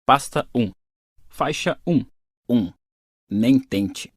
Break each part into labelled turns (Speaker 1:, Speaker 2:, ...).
Speaker 1: Pasta 1. Faixa 1. 1. Nem tente.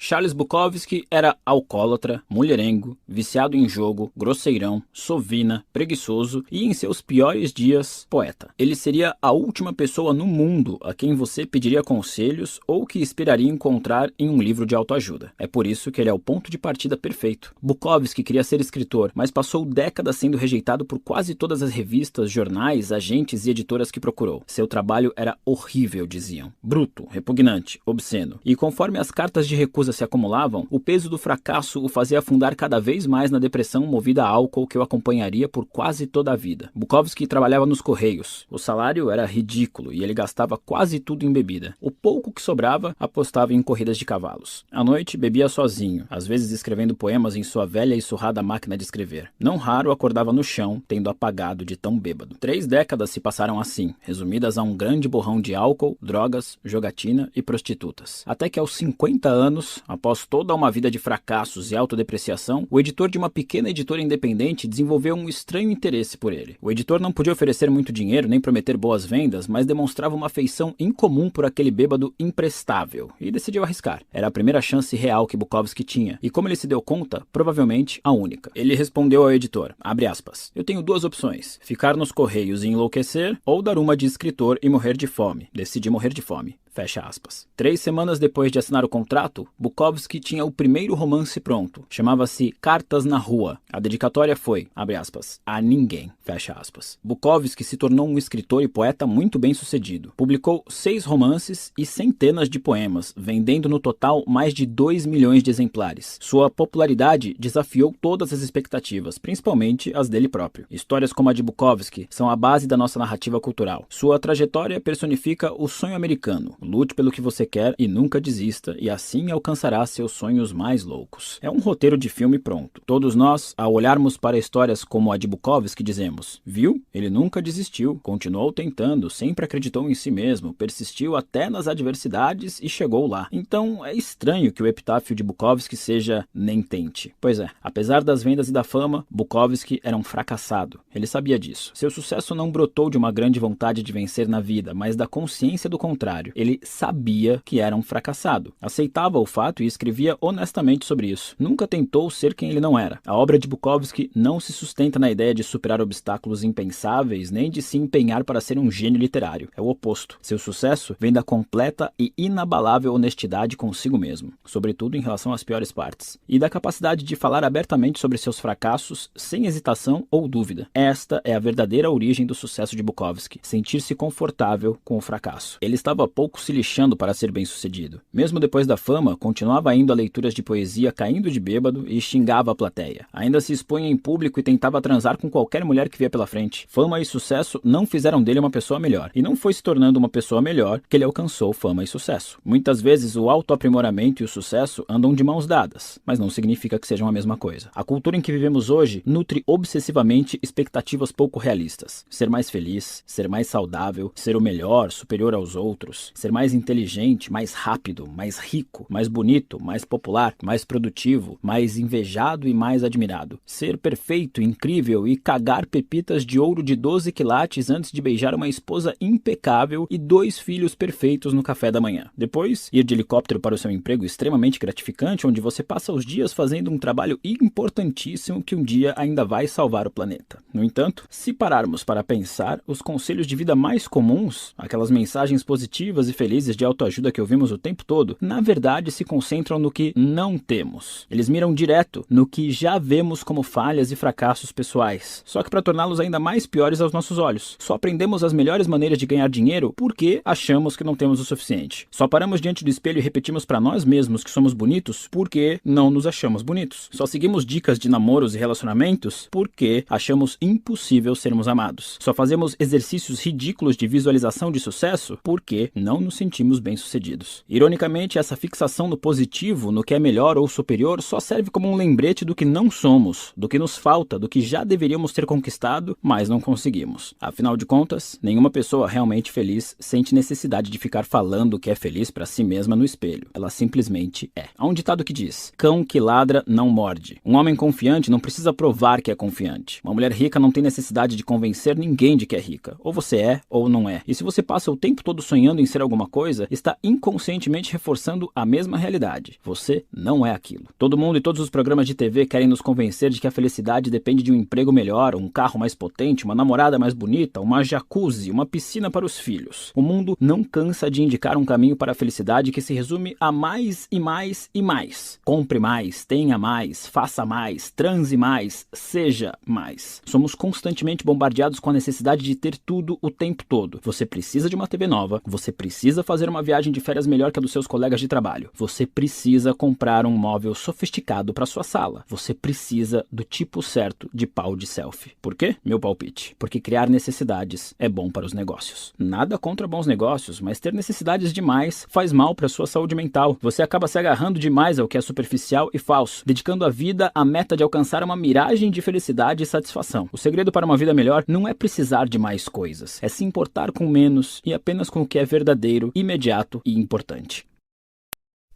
Speaker 1: Charles Bukowski era alcoólatra, mulherengo, viciado em jogo, grosseirão, sovina, preguiçoso e, em seus piores dias, poeta. Ele seria a última pessoa no mundo a quem você pediria conselhos ou que esperaria encontrar em um livro de autoajuda. É por isso que ele é o ponto de partida perfeito. Bukowski queria ser escritor, mas passou décadas sendo rejeitado por quase todas as revistas, jornais, agentes e editoras que procurou. Seu trabalho era horrível, diziam. Bruto, repugnante, obsceno. E conforme as cartas de recusa se acumulavam, o peso do fracasso o fazia afundar cada vez mais na depressão movida a álcool que o acompanharia por quase toda a vida. Bukowski trabalhava nos Correios. O salário era ridículo e ele gastava quase tudo em bebida. O pouco que sobrava apostava em corridas de cavalos. À noite bebia sozinho, às vezes escrevendo poemas em sua velha e surrada máquina de escrever. Não raro acordava no chão, tendo apagado de tão bêbado. 3 décadas se passaram assim, resumidas a um grande borrão de álcool, drogas, jogatina e prostitutas. Até que aos 50 anos, após toda uma vida de fracassos e autodepreciação, o editor de uma pequena editora independente desenvolveu um estranho interesse por ele. O editor não podia oferecer muito dinheiro nem prometer boas vendas, mas demonstrava uma afeição incomum por aquele bêbado imprestável e decidiu arriscar. Era a primeira chance real que Bukowski tinha e, como ele se deu conta, provavelmente a única. Ele respondeu ao editor, abre aspas, eu tenho 2 opções, ficar nos Correios e enlouquecer ou dar uma de escritor e morrer de fome. Decidi morrer de fome. Fecha aspas. 3 semanas depois de assinar o contrato, Bukowski tinha o primeiro romance pronto. Chamava-se Cartas na Rua. A dedicatória foi, abre aspas, a ninguém. Fecha aspas. Bukowski se tornou um escritor e poeta muito bem sucedido. Publicou 6 romances e centenas de poemas, vendendo no total mais de 2 milhões de exemplares. Sua popularidade desafiou todas as expectativas, principalmente as dele próprio. Histórias como a de Bukowski são a base da nossa narrativa cultural. Sua trajetória personifica o sonho americano. Lute pelo que você quer e nunca desista, e assim alcançará seus sonhos mais loucos. É um roteiro de filme pronto. Todos nós, ao olharmos para histórias como a de Bukowski, dizemos, viu? Ele nunca desistiu, continuou tentando, sempre acreditou em si mesmo, persistiu até nas adversidades e chegou lá. Então é estranho que o epitáfio de Bukowski seja nem tente. Pois é, apesar das vendas e da fama, Bukowski era um fracassado. Ele sabia disso. Seu sucesso não brotou de uma grande vontade de vencer na vida, mas da consciência do contrário. Ele sabia que era um fracassado. Aceitava o fato e escrevia honestamente sobre isso. Nunca tentou ser quem ele não era. A obra de Bukowski não se sustenta na ideia de superar obstáculos impensáveis, nem de se empenhar para ser um gênio literário. É o oposto. Seu sucesso vem da completa e inabalável honestidade consigo mesmo, sobretudo em relação às piores partes, e da capacidade de falar abertamente sobre seus fracassos sem hesitação ou dúvida. Esta é a verdadeira origem do sucesso de Bukowski, sentir-se confortável com o fracasso. Ele estava pouco se lixando para ser bem-sucedido. Mesmo depois da fama, continuava indo a leituras de poesia caindo de bêbado e xingava a plateia. Ainda se expunha em público e tentava transar com qualquer mulher que via pela frente. Fama e sucesso não fizeram dele uma pessoa melhor. E não foi se tornando uma pessoa melhor que ele alcançou fama e sucesso. Muitas vezes o autoaprimoramento e o sucesso andam de mãos dadas, mas não significa que sejam a mesma coisa. A cultura em que vivemos hoje nutre obsessivamente expectativas pouco realistas. Ser mais feliz, ser mais saudável, ser o melhor, superior aos outros, ser mais inteligente, mais rápido, mais rico, mais bonito, mais popular, mais produtivo, mais invejado e mais admirado. Ser perfeito, incrível e cagar pepitas de ouro de 12 quilates antes de beijar uma esposa impecável e 2 filhos perfeitos no café da manhã. Depois, ir de helicóptero para o seu emprego extremamente gratificante, onde você passa os dias fazendo um trabalho importantíssimo que um dia ainda vai salvar o planeta. No entanto, se pararmos para pensar, os conselhos de vida mais comuns, aquelas mensagens positivas e felizes de autoajuda que ouvimos o tempo todo, na verdade se concentram no que não temos. Eles miram direto no que já vemos como falhas e fracassos pessoais, só que para torná-los ainda mais piores aos nossos olhos. Só aprendemos as melhores maneiras de ganhar dinheiro porque achamos que não temos o suficiente. Só paramos diante do espelho e repetimos para nós mesmos que somos bonitos porque não nos achamos bonitos. Só seguimos dicas de namoros e relacionamentos porque achamos impossível sermos amados. Só fazemos exercícios ridículos de visualização de sucesso porque não nos nos sentimos bem-sucedidos. Ironicamente, essa fixação no positivo, no que é melhor ou superior, só serve como um lembrete do que não somos, do que nos falta, do que já deveríamos ter conquistado, mas não conseguimos. Afinal de contas, nenhuma pessoa realmente feliz sente necessidade de ficar falando que é feliz para si mesma no espelho. Ela simplesmente é. Há um ditado que diz: cão que ladra não morde. Um homem confiante não precisa provar que é confiante. Uma mulher rica não tem necessidade de convencer ninguém de que é rica. Ou você é, ou não é. E se você passa o tempo todo sonhando em ser alguma coisa, está inconscientemente reforçando a mesma realidade. Você não é aquilo. Todo mundo e todos os programas de TV querem nos convencer de que a felicidade depende de um emprego melhor, um carro mais potente, uma namorada mais bonita, uma jacuzzi, uma piscina para os filhos. O mundo não cansa de indicar um caminho para a felicidade que se resume a mais e mais e mais. Compre mais, tenha mais, faça mais, transe mais, seja mais. Somos constantemente bombardeados com a necessidade de ter tudo o tempo todo. Você precisa de uma TV nova, você precisa fazer uma viagem de férias melhor que a dos seus colegas de trabalho, você precisa comprar um móvel sofisticado para sua sala, você precisa do tipo certo de pau de selfie. Por quê? Meu palpite. Porque criar necessidades é bom para os negócios. Nada contra bons negócios, mas ter necessidades demais faz mal para a sua saúde mental. Você acaba se agarrando demais ao que é superficial e falso, dedicando a vida à meta de alcançar uma miragem de felicidade e satisfação. O segredo para uma vida melhor não é precisar de mais coisas, é se importar com menos e apenas com o que é verdadeiro, imediato e importante.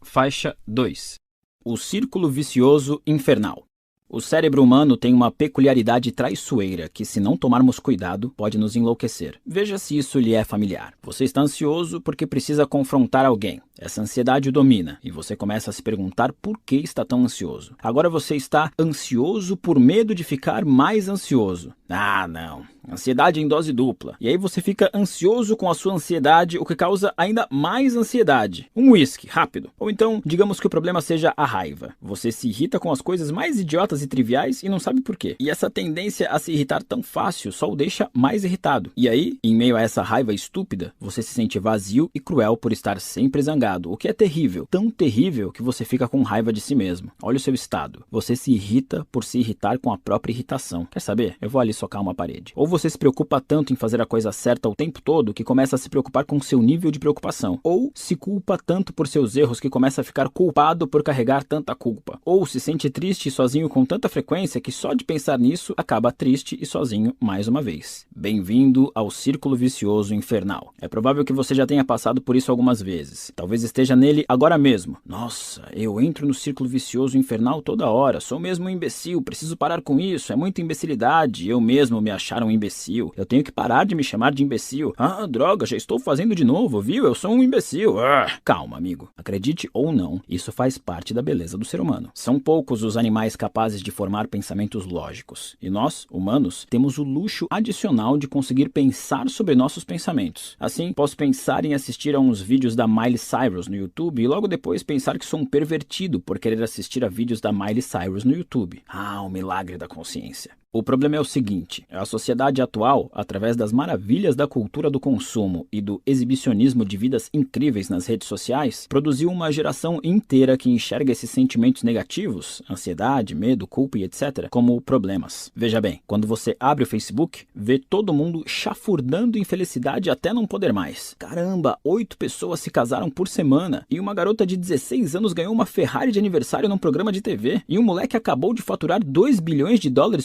Speaker 1: Faixa 2. O círculo vicioso infernal. O cérebro humano tem uma peculiaridade traiçoeira que, se não tomarmos cuidado, pode nos enlouquecer. Veja se isso lhe é familiar. Você está ansioso porque precisa confrontar alguém. Essa ansiedade o domina e você começa a se perguntar por que está tão ansioso. Agora você está ansioso por medo de ficar mais ansioso. Ah, não. Ansiedade em dose dupla. E aí você fica ansioso com a sua ansiedade, o que causa ainda mais ansiedade. Um uísque, rápido. Ou então, digamos que o problema seja a raiva. Você se irrita com as coisas mais idiotas e triviais e não sabe por quê. E essa tendência a se irritar tão fácil só o deixa mais irritado. E aí, em meio a essa raiva estúpida, você se sente vazio e cruel por estar sempre zangado, o que é terrível. Tão terrível que você fica com raiva de si mesmo. Olha o seu estado. Você se irrita por se irritar com a própria irritação. Quer saber? Eu vou ali socar uma parede. Ou você se preocupa tanto em fazer a coisa certa o tempo todo que começa a se preocupar com seu nível de preocupação. Ou se culpa tanto por seus erros que começa a ficar culpado por carregar tanta culpa. Ou se sente triste e sozinho com tanta frequência que só de pensar nisso acaba triste e sozinho mais uma vez. Bem-vindo ao círculo vicioso infernal. É provável que você já tenha passado por isso algumas vezes. Talvez esteja nele agora mesmo. Nossa, eu entro no círculo vicioso infernal toda hora. Sou mesmo um imbecil, preciso parar com isso. É muita imbecilidade. Eu mesmo me achar um imbecil. Eu tenho que parar de me chamar de imbecil. Ah, droga, já estou fazendo de novo, viu? Eu sou um imbecil. Calma, amigo. Acredite ou não, isso faz parte da beleza do ser humano. São poucos os animais capazes de formar pensamentos lógicos. E nós, humanos, temos o luxo adicional de conseguir pensar sobre nossos pensamentos. Assim, posso pensar em assistir a uns vídeos da Miley Cyrus no YouTube e logo depois pensar que sou um pervertido por querer assistir a vídeos da Miley Cyrus no YouTube. Ah, o milagre da consciência. O problema é o seguinte, a sociedade atual, através das maravilhas da cultura do consumo e do exibicionismo de vidas incríveis nas redes sociais, produziu uma geração inteira que enxerga esses sentimentos negativos, ansiedade, medo, culpa e etc., como problemas. Veja bem, quando você abre o Facebook, vê todo mundo chafurdando infelicidade até não poder mais. Caramba, 8 pessoas se casaram por semana e uma garota de 16 anos ganhou uma Ferrari de aniversário num programa de TV e um moleque acabou de faturar $2 bilhões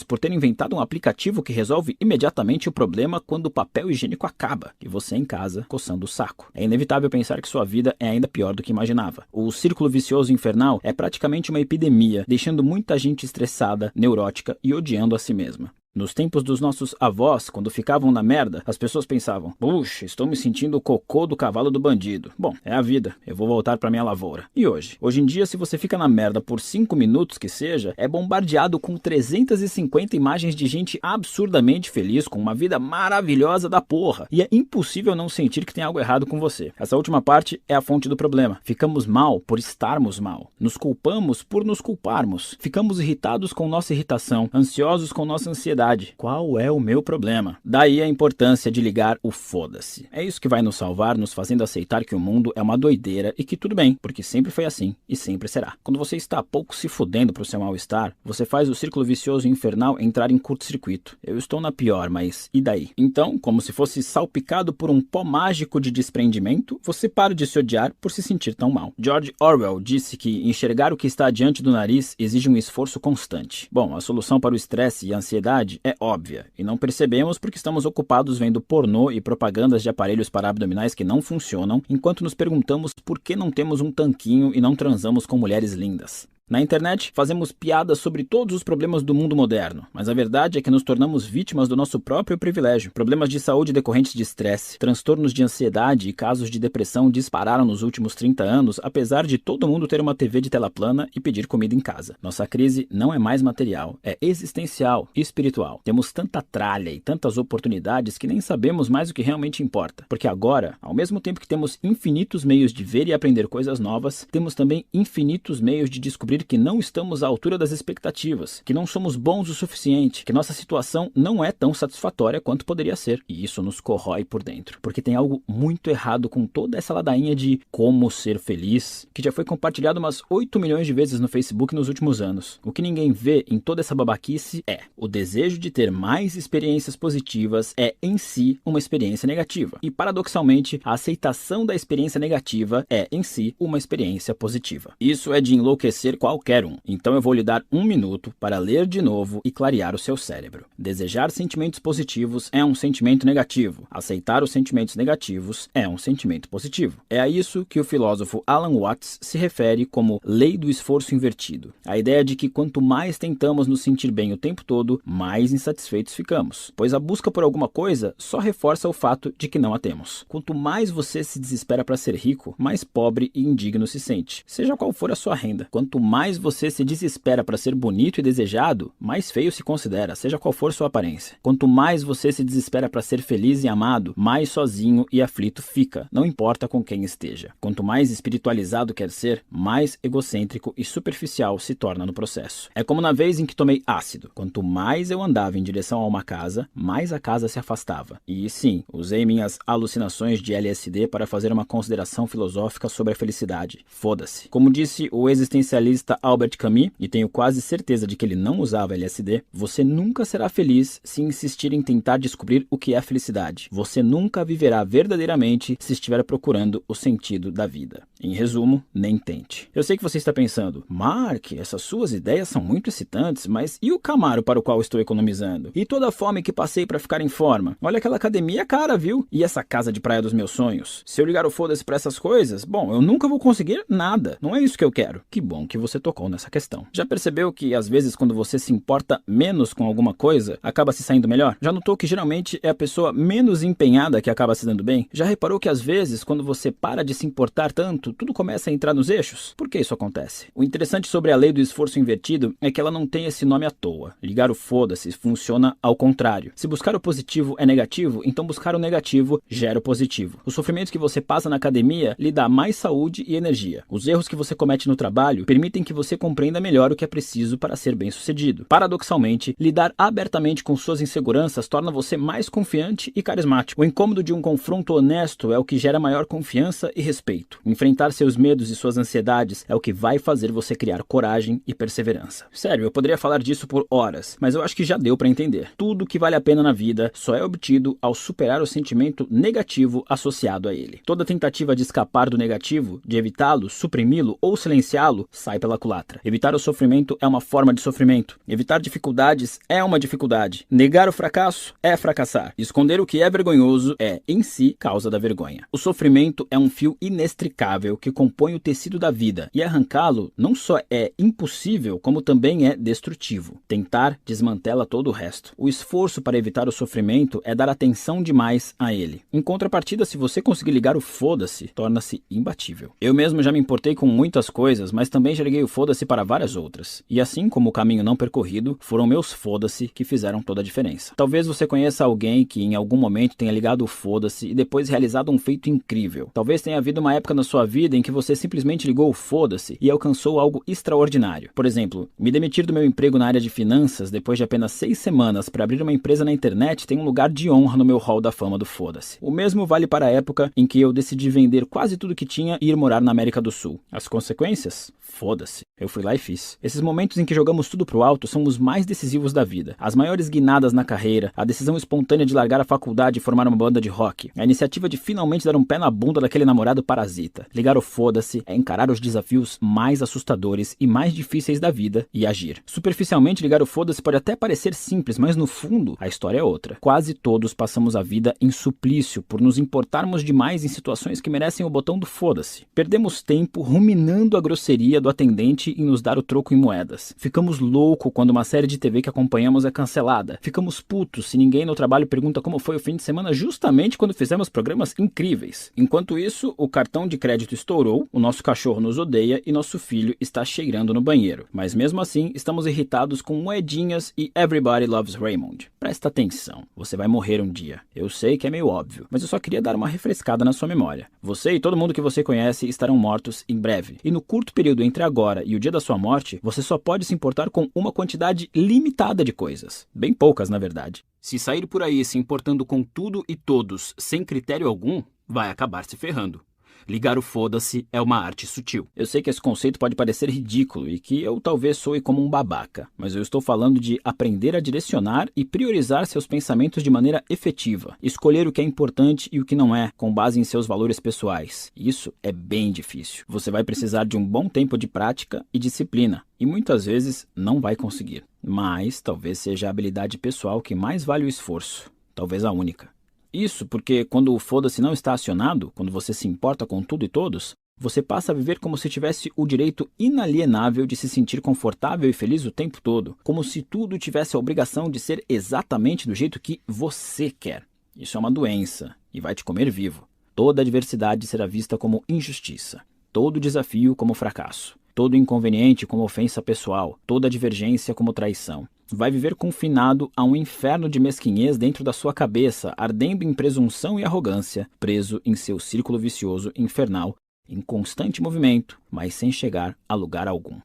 Speaker 1: por ter inventado um aplicativo que resolve imediatamente o problema quando o papel higiênico acaba e você em casa coçando o saco. É inevitável pensar que sua vida é ainda pior do que imaginava. O círculo vicioso infernal é praticamente uma epidemia, deixando muita gente estressada, neurótica e odiando a si mesma. Nos tempos dos nossos avós, quando ficavam na merda, as pessoas pensavam: puxa, estou me sentindo o cocô do cavalo do bandido. Bom, é a vida, eu vou voltar pra minha lavoura. E hoje? Hoje em dia, se você fica na merda por 5 minutos que seja, é bombardeado com 350 imagens de gente absurdamente feliz, com uma vida maravilhosa da porra. E é impossível não sentir que tem algo errado com você. Essa última parte é a fonte do problema. Ficamos mal por estarmos mal. Nos culpamos por nos culparmos. Ficamos irritados com nossa irritação, ansiosos com nossa ansiedade, ansiedade. Qual é o meu problema? Daí a importância de ligar o foda-se. É isso que vai nos salvar, nos fazendo aceitar que o mundo é uma doideira e que tudo bem, porque sempre foi assim e sempre será. Quando você está pouco se fudendo pro seu mal-estar, você faz o círculo vicioso infernal entrar em curto-circuito. Eu estou na pior, mas e daí? Então, como se fosse salpicado por um pó mágico de desprendimento, você para de se odiar por se sentir tão mal. George Orwell disse que enxergar o que está diante do nariz exige um esforço constante. Bom, a solução para o estresse e a ansiedade é óbvia, e não percebemos porque estamos ocupados vendo pornô e propagandas de aparelhos para abdominais que não funcionam, enquanto nos perguntamos por que não temos um tanquinho e não transamos com mulheres lindas. Na internet, fazemos piadas sobre todos os problemas do mundo moderno, mas a verdade é que nos tornamos vítimas do nosso próprio privilégio. Problemas de saúde decorrentes de estresse, transtornos de ansiedade e casos de depressão dispararam nos últimos 30 anos, apesar de todo mundo ter uma TV de tela plana e pedir comida em casa. Nossa crise não é mais material, é existencial e espiritual. Temos tanta tralha e tantas oportunidades que nem sabemos mais o que realmente importa. Porque agora, ao mesmo tempo que temos infinitos meios de ver e aprender coisas novas, temos também infinitos meios de descobrir que não estamos à altura das expectativas, que não somos bons o suficiente, que nossa situação não é tão satisfatória quanto poderia ser. E isso nos corrói por dentro, porque tem algo muito errado com toda essa ladainha de como ser feliz, que já foi compartilhado umas 8 milhões de vezes no Facebook nos últimos anos. O que ninguém vê em toda essa babaquice é o desejo de ter mais experiências positivas é em si uma experiência negativa. E paradoxalmente, a aceitação da experiência negativa é em si uma experiência positiva. Isso é de enlouquecer qualquer um. Então eu vou lhe dar 1 minuto para ler de novo e clarear o seu cérebro. Desejar sentimentos positivos é um sentimento negativo. Aceitar os sentimentos negativos é um sentimento positivo. É a isso que o filósofo Alan Watts se refere como lei do esforço invertido. A ideia de que quanto mais tentamos nos sentir bem o tempo todo, mais insatisfeitos ficamos. Pois a busca por alguma coisa só reforça o fato de que não a temos. Quanto mais você se desespera para ser rico, mais pobre e indigno se sente, seja qual for a sua renda. Quanto mais você se desespera para ser bonito e desejado, mais feio se considera, seja qual for sua aparência. Quanto mais você se desespera para ser feliz e amado, mais sozinho e aflito fica, não importa com quem esteja. Quanto mais espiritualizado quer ser, mais egocêntrico e superficial se torna no processo. É como na vez em que tomei ácido. Quanto mais eu andava em direção a uma casa, mais a casa se afastava. E sim, usei minhas alucinações de LSD para fazer uma consideração filosófica sobre a felicidade. Foda-se. Como disse o existencialista Albert Camus, e tenho quase certeza de que ele não usava LSD, você nunca será feliz se insistir em tentar descobrir o que é felicidade. Você nunca viverá verdadeiramente se estiver procurando o sentido da vida. Em resumo, nem tente. Eu sei que você está pensando, Mark, essas suas ideias são muito excitantes, mas e o Camaro para o qual estou economizando? E toda a fome que passei para ficar em forma? Olha aquela academia cara, viu? E essa casa de praia dos meus sonhos? Se eu ligar o foda-se para essas coisas, bom, eu nunca vou conseguir nada. Não é isso que eu quero. Que bom que você tocou nessa questão. Já percebeu que às vezes quando você se importa menos com alguma coisa, acaba se saindo melhor? Já notou que geralmente é a pessoa menos empenhada que acaba se dando bem? Já reparou que às vezes quando você para de se importar tanto, tudo começa a entrar nos eixos? Por que isso acontece? O interessante sobre a lei do esforço invertido é que ela não tem esse nome à toa. Ligar o foda-se funciona ao contrário. Se buscar o positivo é negativo, então buscar o negativo gera o positivo. O sofrimento que você passa na academia lhe dá mais saúde e energia. Os erros que você comete no trabalho permitem que você compreenda melhor o que é preciso para ser bem-sucedido. Paradoxalmente, lidar abertamente com suas inseguranças torna você mais confiante e carismático. O incômodo de um confronto honesto é o que gera maior confiança e respeito. Enfrentar seus medos e suas ansiedades é o que vai fazer você criar coragem e perseverança. Sério, eu poderia falar disso por horas, mas eu acho que já deu para entender. Tudo que vale a pena na vida só é obtido ao superar o sentimento negativo associado a ele. Toda tentativa de escapar do negativo, de evitá-lo, suprimi-lo ou silenciá-lo, sai pela culatra. Evitar o sofrimento é uma forma de sofrimento. Evitar dificuldades é uma dificuldade. Negar o fracasso é fracassar. Esconder o que é vergonhoso é, em si, causa da vergonha. O sofrimento é um fio inextricável que compõe o tecido da vida, e arrancá-lo não só é impossível, como também é destrutivo. Tentar desmantela todo o resto. O esforço para evitar o sofrimento é dar atenção demais a ele. Em contrapartida, se você conseguir ligar o foda-se, torna-se imbatível. Eu mesmo já me importei com muitas coisas, mas também já liguei o foda-se para várias outras. E assim como o caminho não percorrido, foram meus foda-se que fizeram toda a diferença. Talvez você conheça alguém que em algum momento tenha ligado o foda-se e depois realizado um feito incrível. Talvez tenha havido uma época na sua vida vida em que você simplesmente ligou o foda-se e alcançou algo extraordinário. Por exemplo, me demitir do meu emprego na área de finanças depois de apenas 6 semanas para abrir uma empresa na internet tem um lugar de honra no meu hall da fama do foda-se. O mesmo vale para a época em que eu decidi vender quase tudo que tinha e ir morar na América do Sul. As consequências? Foda-se. Eu fui lá e fiz. Esses momentos em que jogamos tudo pro alto são os mais decisivos da vida. As maiores guinadas na carreira, a decisão espontânea de largar a faculdade e formar uma banda de rock, a iniciativa de finalmente dar um pé na bunda daquele namorado parasita. Ligar o foda-se é encarar os desafios mais assustadores e mais difíceis da vida e agir. Superficialmente, ligar o foda-se pode até parecer simples, mas no fundo, a história é outra. Quase todos passamos a vida em suplício por nos importarmos demais em situações que merecem o botão do foda-se. Perdemos tempo ruminando a grosseria do atendente em nos dar o troco em moedas. Ficamos loucos quando uma série de TV que acompanhamos é cancelada. Ficamos putos se ninguém no trabalho pergunta como foi o fim de semana justamente quando fizemos programas incríveis. Enquanto isso, o cartão de crédito estourou, o nosso cachorro nos odeia e nosso filho está cheirando no banheiro. Mas mesmo assim, estamos irritados com moedinhas e Everybody Loves Raymond. Presta atenção, você vai morrer um dia. Eu sei que é meio óbvio, mas eu só queria dar uma refrescada na sua memória. Você e todo mundo que você conhece estarão mortos em breve. E no curto período entre agora e o dia da sua morte, você só pode se importar com uma quantidade limitada de coisas. Bem poucas, na verdade. Se sair por aí se importando com tudo e todos, sem critério algum, vai acabar se ferrando. Ligar o foda-se é uma arte sutil. Eu sei que esse conceito pode parecer ridículo e que eu talvez soe como um babaca, mas eu estou falando de aprender a direcionar e priorizar seus pensamentos de maneira efetiva. Escolher o que é importante e o que não é, com base em seus valores pessoais. Isso é bem difícil. Você vai precisar de um bom tempo de prática e disciplina, e muitas vezes não vai conseguir. Mas talvez seja a habilidade pessoal que mais vale o esforço. Talvez a única. Isso porque quando o foda-se não está acionado, quando você se importa com tudo e todos, você passa a viver como se tivesse o direito inalienável de se sentir confortável e feliz o tempo todo, como se tudo tivesse a obrigação de ser exatamente do jeito que você quer. Isso é uma doença e vai te comer vivo. Toda adversidade será vista como injustiça, todo desafio como fracasso, todo inconveniente como ofensa pessoal, toda divergência como traição. Vai viver confinado a um inferno de mesquinhez dentro da sua cabeça, ardendo em presunção e arrogância, preso em seu círculo vicioso infernal, em constante movimento, mas sem chegar a lugar algum.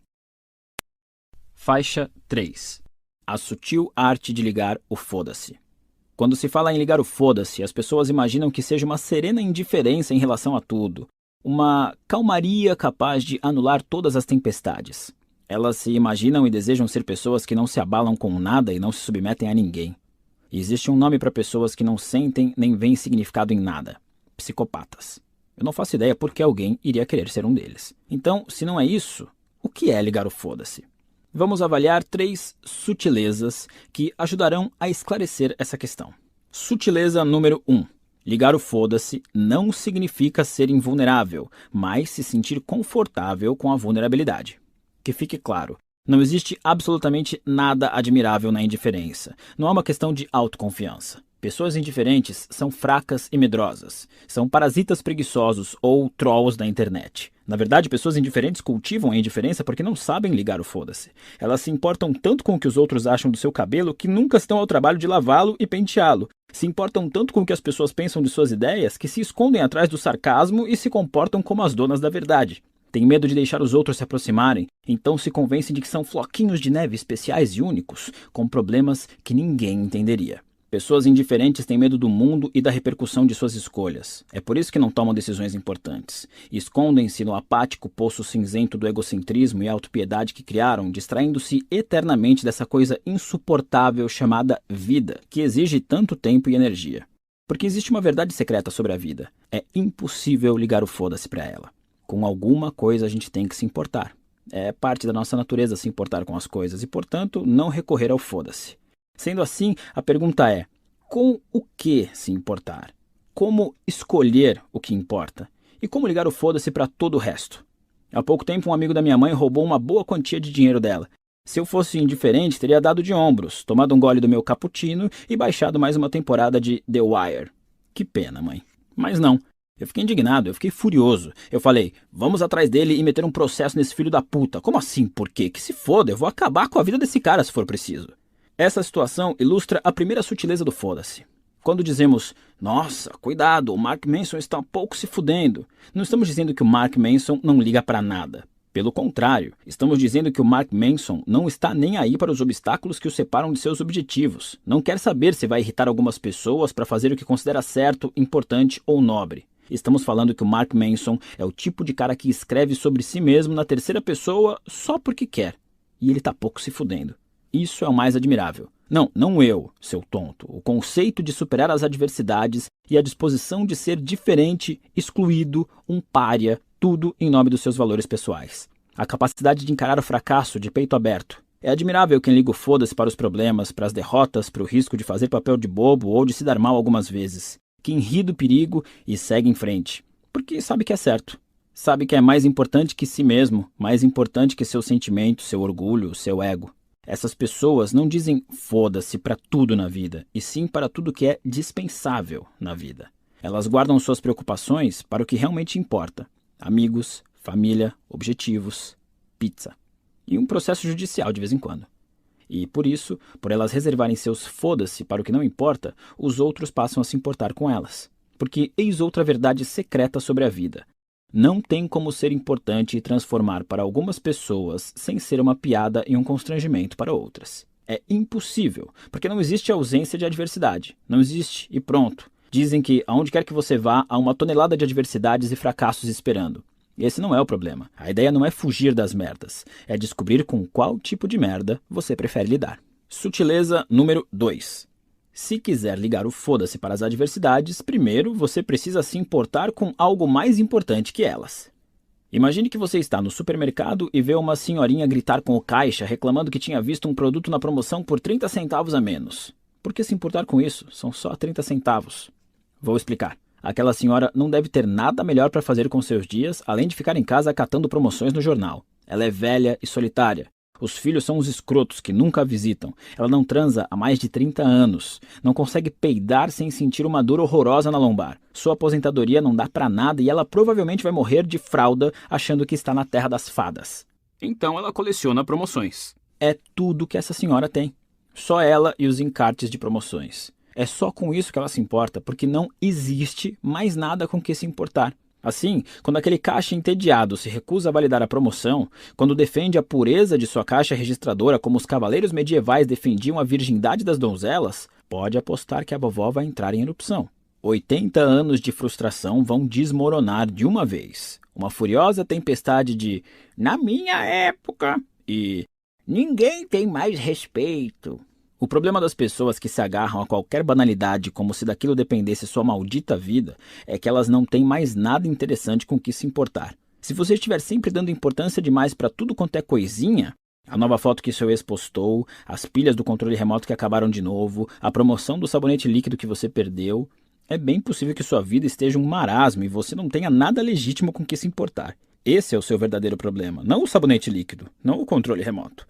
Speaker 1: Faixa 3. A sutil arte de ligar o foda-se. Quando se fala em ligar o foda-se, as pessoas imaginam que seja uma serena indiferença em relação a tudo, uma calmaria capaz de anular todas as tempestades. Elas se imaginam e desejam ser pessoas que não se abalam com nada e não se submetem a ninguém. E existe um nome para pessoas que não sentem nem veem significado em nada: psicopatas. Eu não faço ideia por que alguém iria querer ser um deles. Então, se não é isso, o que é ligar o foda-se? Vamos avaliar 3 sutilezas que ajudarão a esclarecer essa questão. Sutileza número 1. Ligar o foda-se não significa ser invulnerável, mas se sentir confortável com a vulnerabilidade. Que fique claro, não existe absolutamente nada admirável na indiferença. Não é uma questão de autoconfiança. Pessoas indiferentes são fracas e medrosas. São parasitas preguiçosos ou trolls da internet. Na verdade, pessoas indiferentes cultivam a indiferença porque não sabem ligar o foda-se. Elas se importam tanto com o que os outros acham do seu cabelo que nunca estão ao trabalho de lavá-lo e penteá-lo. Se importam tanto com o que as pessoas pensam de suas ideias que se escondem atrás do sarcasmo e se comportam como as donas da verdade. Têm medo de deixar os outros se aproximarem, então se convencem de que são floquinhos de neve especiais e únicos, com problemas que ninguém entenderia. Pessoas indiferentes têm medo do mundo e da repercussão de suas escolhas. É por isso que não tomam decisões importantes. Escondem-se no apático poço cinzento do egocentrismo e autopiedade que criaram, distraindo-se eternamente dessa coisa insuportável chamada vida, que exige tanto tempo e energia. Porque existe uma verdade secreta sobre a vida. É impossível ligar o foda-se para ela. Com alguma coisa a gente tem que se importar. É parte da nossa natureza se importar com as coisas e, portanto, não recorrer ao foda-se. Sendo assim, a pergunta é: com o que se importar? Como escolher o que importa? E como ligar o foda-se para todo o resto? Há pouco tempo, um amigo da minha mãe roubou uma boa quantia de dinheiro dela. Se eu fosse indiferente, teria dado de ombros, tomado um gole do meu cappuccino e baixado mais uma temporada de The Wire. Que pena, mãe. Mas não. Eu fiquei indignado, eu fiquei furioso. Eu falei: vamos atrás dele e meter um processo nesse filho da puta. Como assim? Por quê? Que se foda, eu vou acabar com a vida desse cara se for preciso. Essa situação ilustra a primeira sutileza do foda-se. Quando dizemos, nossa, cuidado, o Mark Manson está um pouco se fudendo, não estamos dizendo que o Mark Manson não liga para nada. Pelo contrário, estamos dizendo que o Mark Manson não está nem aí para os obstáculos que o separam de seus objetivos. Não quer saber se vai irritar algumas pessoas para fazer o que considera certo, importante ou nobre. Estamos falando que o Mark Manson é o tipo de cara que escreve sobre si mesmo na terceira pessoa só porque quer. E ele tá pouco se fudendo. Isso é o mais admirável. Não eu, seu tonto. O conceito de superar as adversidades e a disposição de ser diferente, excluído, um pária, tudo em nome dos seus valores pessoais. A capacidade de encarar o fracasso de peito aberto. É admirável quem liga o foda-se para os problemas, para as derrotas, para o risco de fazer papel de bobo ou de se dar mal algumas vezes. Quem ri do perigo e segue em frente. Porque sabe que é certo. Sabe que é mais importante que si mesmo, mais importante que seu sentimento, seu orgulho, seu ego. Essas pessoas não dizem foda-se para tudo na vida, e sim para tudo que é dispensável na vida. Elas guardam suas preocupações para o que realmente importa. Amigos, família, objetivos, pizza. E um processo judicial de vez em quando. E por isso, por elas reservarem seus foda-se para o que não importa, os outros passam a se importar com elas. Porque eis outra verdade secreta sobre a vida. Não tem como ser importante e transformar para algumas pessoas sem ser uma piada e um constrangimento para outras. É impossível, porque não existe ausência de adversidade. Não existe e pronto. Dizem que aonde quer que você vá, há uma tonelada de adversidades e fracassos esperando. Esse não é o problema. A ideia não é fugir das merdas. É descobrir com qual tipo de merda você prefere lidar. Sutileza número 2. Se quiser ligar o foda-se para as adversidades, primeiro você precisa se importar com algo mais importante que elas. Imagine que você está no supermercado e vê uma senhorinha gritar com o caixa reclamando que tinha visto um produto na promoção por 30 centavos a menos. Por que se importar com isso? São só 30 centavos. Vou explicar. Aquela senhora não deve ter nada melhor para fazer com seus dias, além de ficar em casa catando promoções no jornal. Ela é velha e solitária. Os filhos são os escrotos que nunca a visitam. Ela não transa há mais de 30 anos. Não consegue peidar sem sentir uma dor horrorosa na lombar. Sua aposentadoria não dá pra nada e ela provavelmente vai morrer de fralda achando que está na terra das fadas. Então ela coleciona promoções. É tudo que essa senhora tem. Só ela e os encartes de promoções. É só com isso que ela se importa, porque não existe mais nada com que se importar. Assim, quando aquele caixa entediado se recusa a validar a promoção, quando defende a pureza de sua caixa registradora como os cavaleiros medievais defendiam a virgindade das donzelas, pode apostar que a vovó vai entrar em erupção. 80 anos de frustração vão desmoronar de uma vez. Uma furiosa tempestade de "na minha época" e "ninguém tem mais respeito". O problema das pessoas que se agarram a qualquer banalidade como se daquilo dependesse sua maldita vida é que elas não têm mais nada interessante com que se importar. Se você estiver sempre dando importância demais para tudo quanto é coisinha, a nova foto que seu ex postou, as pilhas do controle remoto que acabaram de novo, a promoção do sabonete líquido que você perdeu, é bem possível que sua vida esteja um marasmo e você não tenha nada legítimo com que se importar. Esse é o seu verdadeiro problema, não o sabonete líquido, não o controle remoto.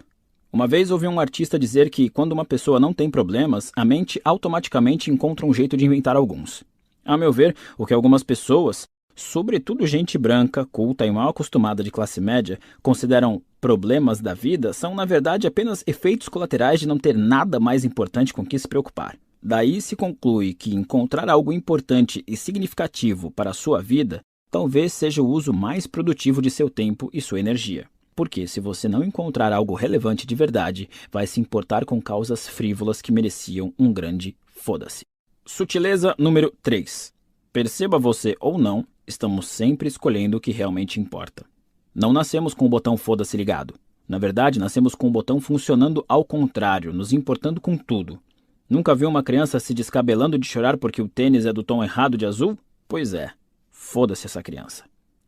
Speaker 1: Uma vez ouvi um artista dizer que quando uma pessoa não tem problemas, a mente automaticamente encontra um jeito de inventar alguns. A meu ver, o que algumas pessoas, sobretudo gente branca, culta e mal acostumada de classe média, consideram problemas da vida são, na verdade, apenas efeitos colaterais de não ter nada mais importante com que se preocupar. Daí se conclui que encontrar algo importante e significativo para a sua vida talvez seja o uso mais produtivo de seu tempo e sua energia. Porque se você não encontrar algo relevante de verdade, vai se importar com causas frívolas que mereciam um grande foda-se. Sutileza número 3. Perceba você ou não, estamos sempre escolhendo o que realmente importa. Não nascemos com o botão foda-se ligado. Na verdade, nascemos com o botão funcionando ao contrário, nos importando com tudo. Nunca viu uma criança se descabelando de chorar porque o tênis é do tom errado de azul? Pois é, foda-se essa criança.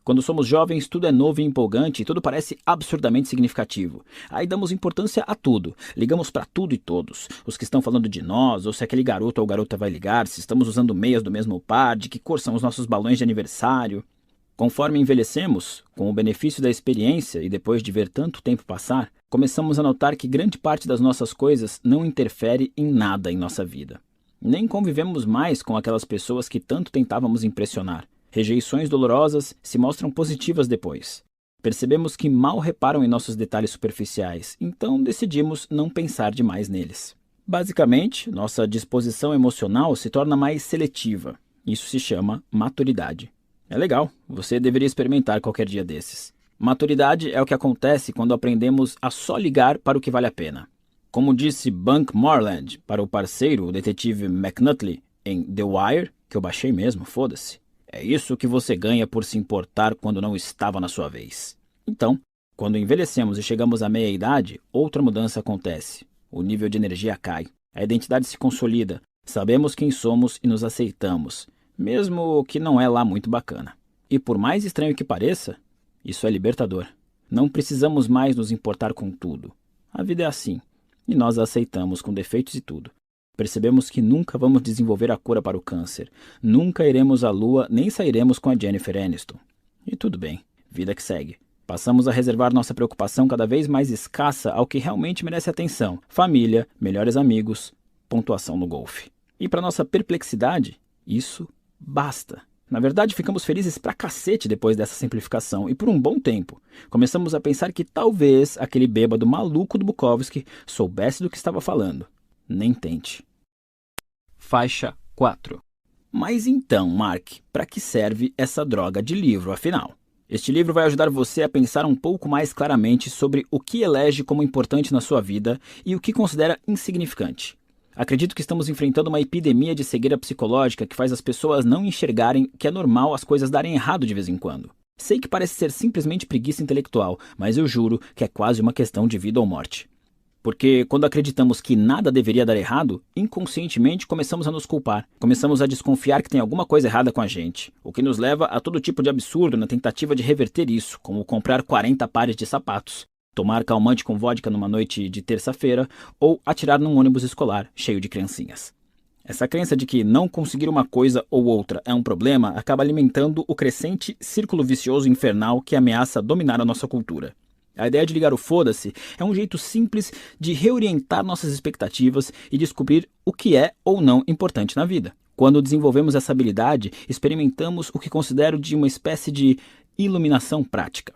Speaker 1: Quando somos jovens, tudo é novo e empolgante e tudo parece absurdamente significativo. Aí damos importância a tudo, ligamos para tudo e todos. Os que estão falando de nós, ou se aquele garoto ou garota vai ligar, se estamos usando meias do mesmo par, de que cor são os nossos balões de aniversário. Conforme envelhecemos, com o benefício da experiência e depois de ver tanto tempo passar, começamos a notar que grande parte das nossas coisas não interfere em nada em nossa vida. Nem convivemos mais com aquelas pessoas que tanto tentávamos impressionar. Rejeições dolorosas se mostram positivas depois. Percebemos que mal reparam em nossos detalhes superficiais, então decidimos não pensar demais neles. Basicamente, nossa disposição emocional se torna mais seletiva. Isso se chama maturidade. É legal, você deveria experimentar qualquer dia desses. Maturidade é o que acontece quando aprendemos a só ligar para o que vale a pena. Como disse Bunk Moreland para o parceiro, o detetive McNulty, em The Wire, que eu baixei mesmo, foda-se. É isso que você ganha por se importar quando não estava na sua vez. Então, quando envelhecemos e chegamos à meia-idade, outra mudança acontece. O nível de energia cai, a identidade se consolida, sabemos quem somos e nos aceitamos, mesmo que não é lá muito bacana. E por mais estranho que pareça, isso é libertador. Não precisamos mais nos importar com tudo. A vida é assim, e nós a aceitamos com defeitos e tudo. Percebemos que nunca vamos desenvolver a cura para o câncer, nunca iremos à lua, nem sairemos com a Jennifer Aniston. E tudo bem, vida que segue. Passamos a reservar nossa preocupação cada vez mais escassa ao que realmente merece atenção: família, melhores amigos, pontuação no golfe. E para nossa perplexidade, isso basta. Na verdade, ficamos felizes pra cacete depois dessa simplificação, e por um bom tempo. Começamos a pensar que talvez aquele bêbado maluco do Bukowski soubesse do que estava falando. Nem tente. Faixa 4. Mas então, Mark, para que serve essa droga de livro, afinal? Este livro vai ajudar você a pensar um pouco mais claramente sobre o que elege como importante na sua vida e o que considera insignificante. Acredito que estamos enfrentando uma epidemia de cegueira psicológica que faz as pessoas não enxergarem que é normal as coisas darem errado de vez em quando. Sei que parece ser simplesmente preguiça intelectual, mas eu juro que é quase uma questão de vida ou morte. Porque quando acreditamos que nada deveria dar errado, inconscientemente começamos a nos culpar. Começamos a desconfiar que tem alguma coisa errada com a gente, o que nos leva a todo tipo de absurdo na tentativa de reverter isso, como comprar 40 pares de sapatos, tomar calmante com vodka numa noite de terça-feira ou atirar num ônibus escolar cheio de criancinhas. Essa crença de que não conseguir uma coisa ou outra é um problema acaba alimentando o crescente círculo vicioso infernal que ameaça dominar a nossa cultura. A ideia de ligar o foda-se é um jeito simples de reorientar nossas expectativas e descobrir o que é ou não importante na vida. Quando desenvolvemos essa habilidade, experimentamos o que considero de uma espécie de iluminação prática.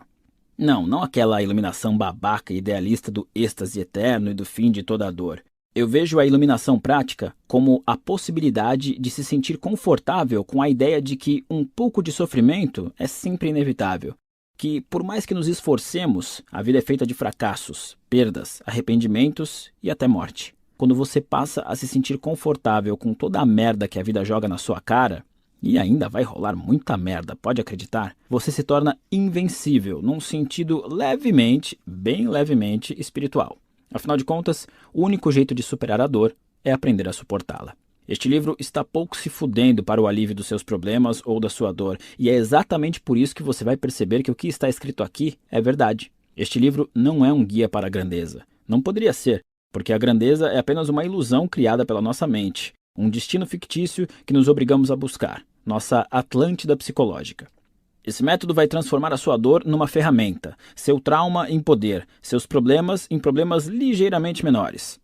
Speaker 1: Não aquela iluminação babaca e idealista do êxtase eterno e do fim de toda a dor. Eu vejo a iluminação prática como a possibilidade de se sentir confortável com a ideia de que um pouco de sofrimento é sempre inevitável. Que, por mais que nos esforcemos, a vida é feita de fracassos, perdas, arrependimentos e até morte. Quando você passa a se sentir confortável com toda a merda que a vida joga na sua cara, e ainda vai rolar muita merda, pode acreditar, você se torna invencível num sentido levemente, bem levemente espiritual. Afinal de contas, o único jeito de superar a dor é aprender a suportá-la. Este livro está pouco se fudendo para o alívio dos seus problemas ou da sua dor, e é exatamente por isso que você vai perceber que o que está escrito aqui é verdade. Este livro não é um guia para a grandeza. Não poderia ser, porque a grandeza é apenas uma ilusão criada pela nossa mente, um destino fictício que nos obrigamos a buscar, nossa Atlântida psicológica. Esse método vai transformar a sua dor numa ferramenta, seu trauma em poder, seus problemas em problemas ligeiramente menores.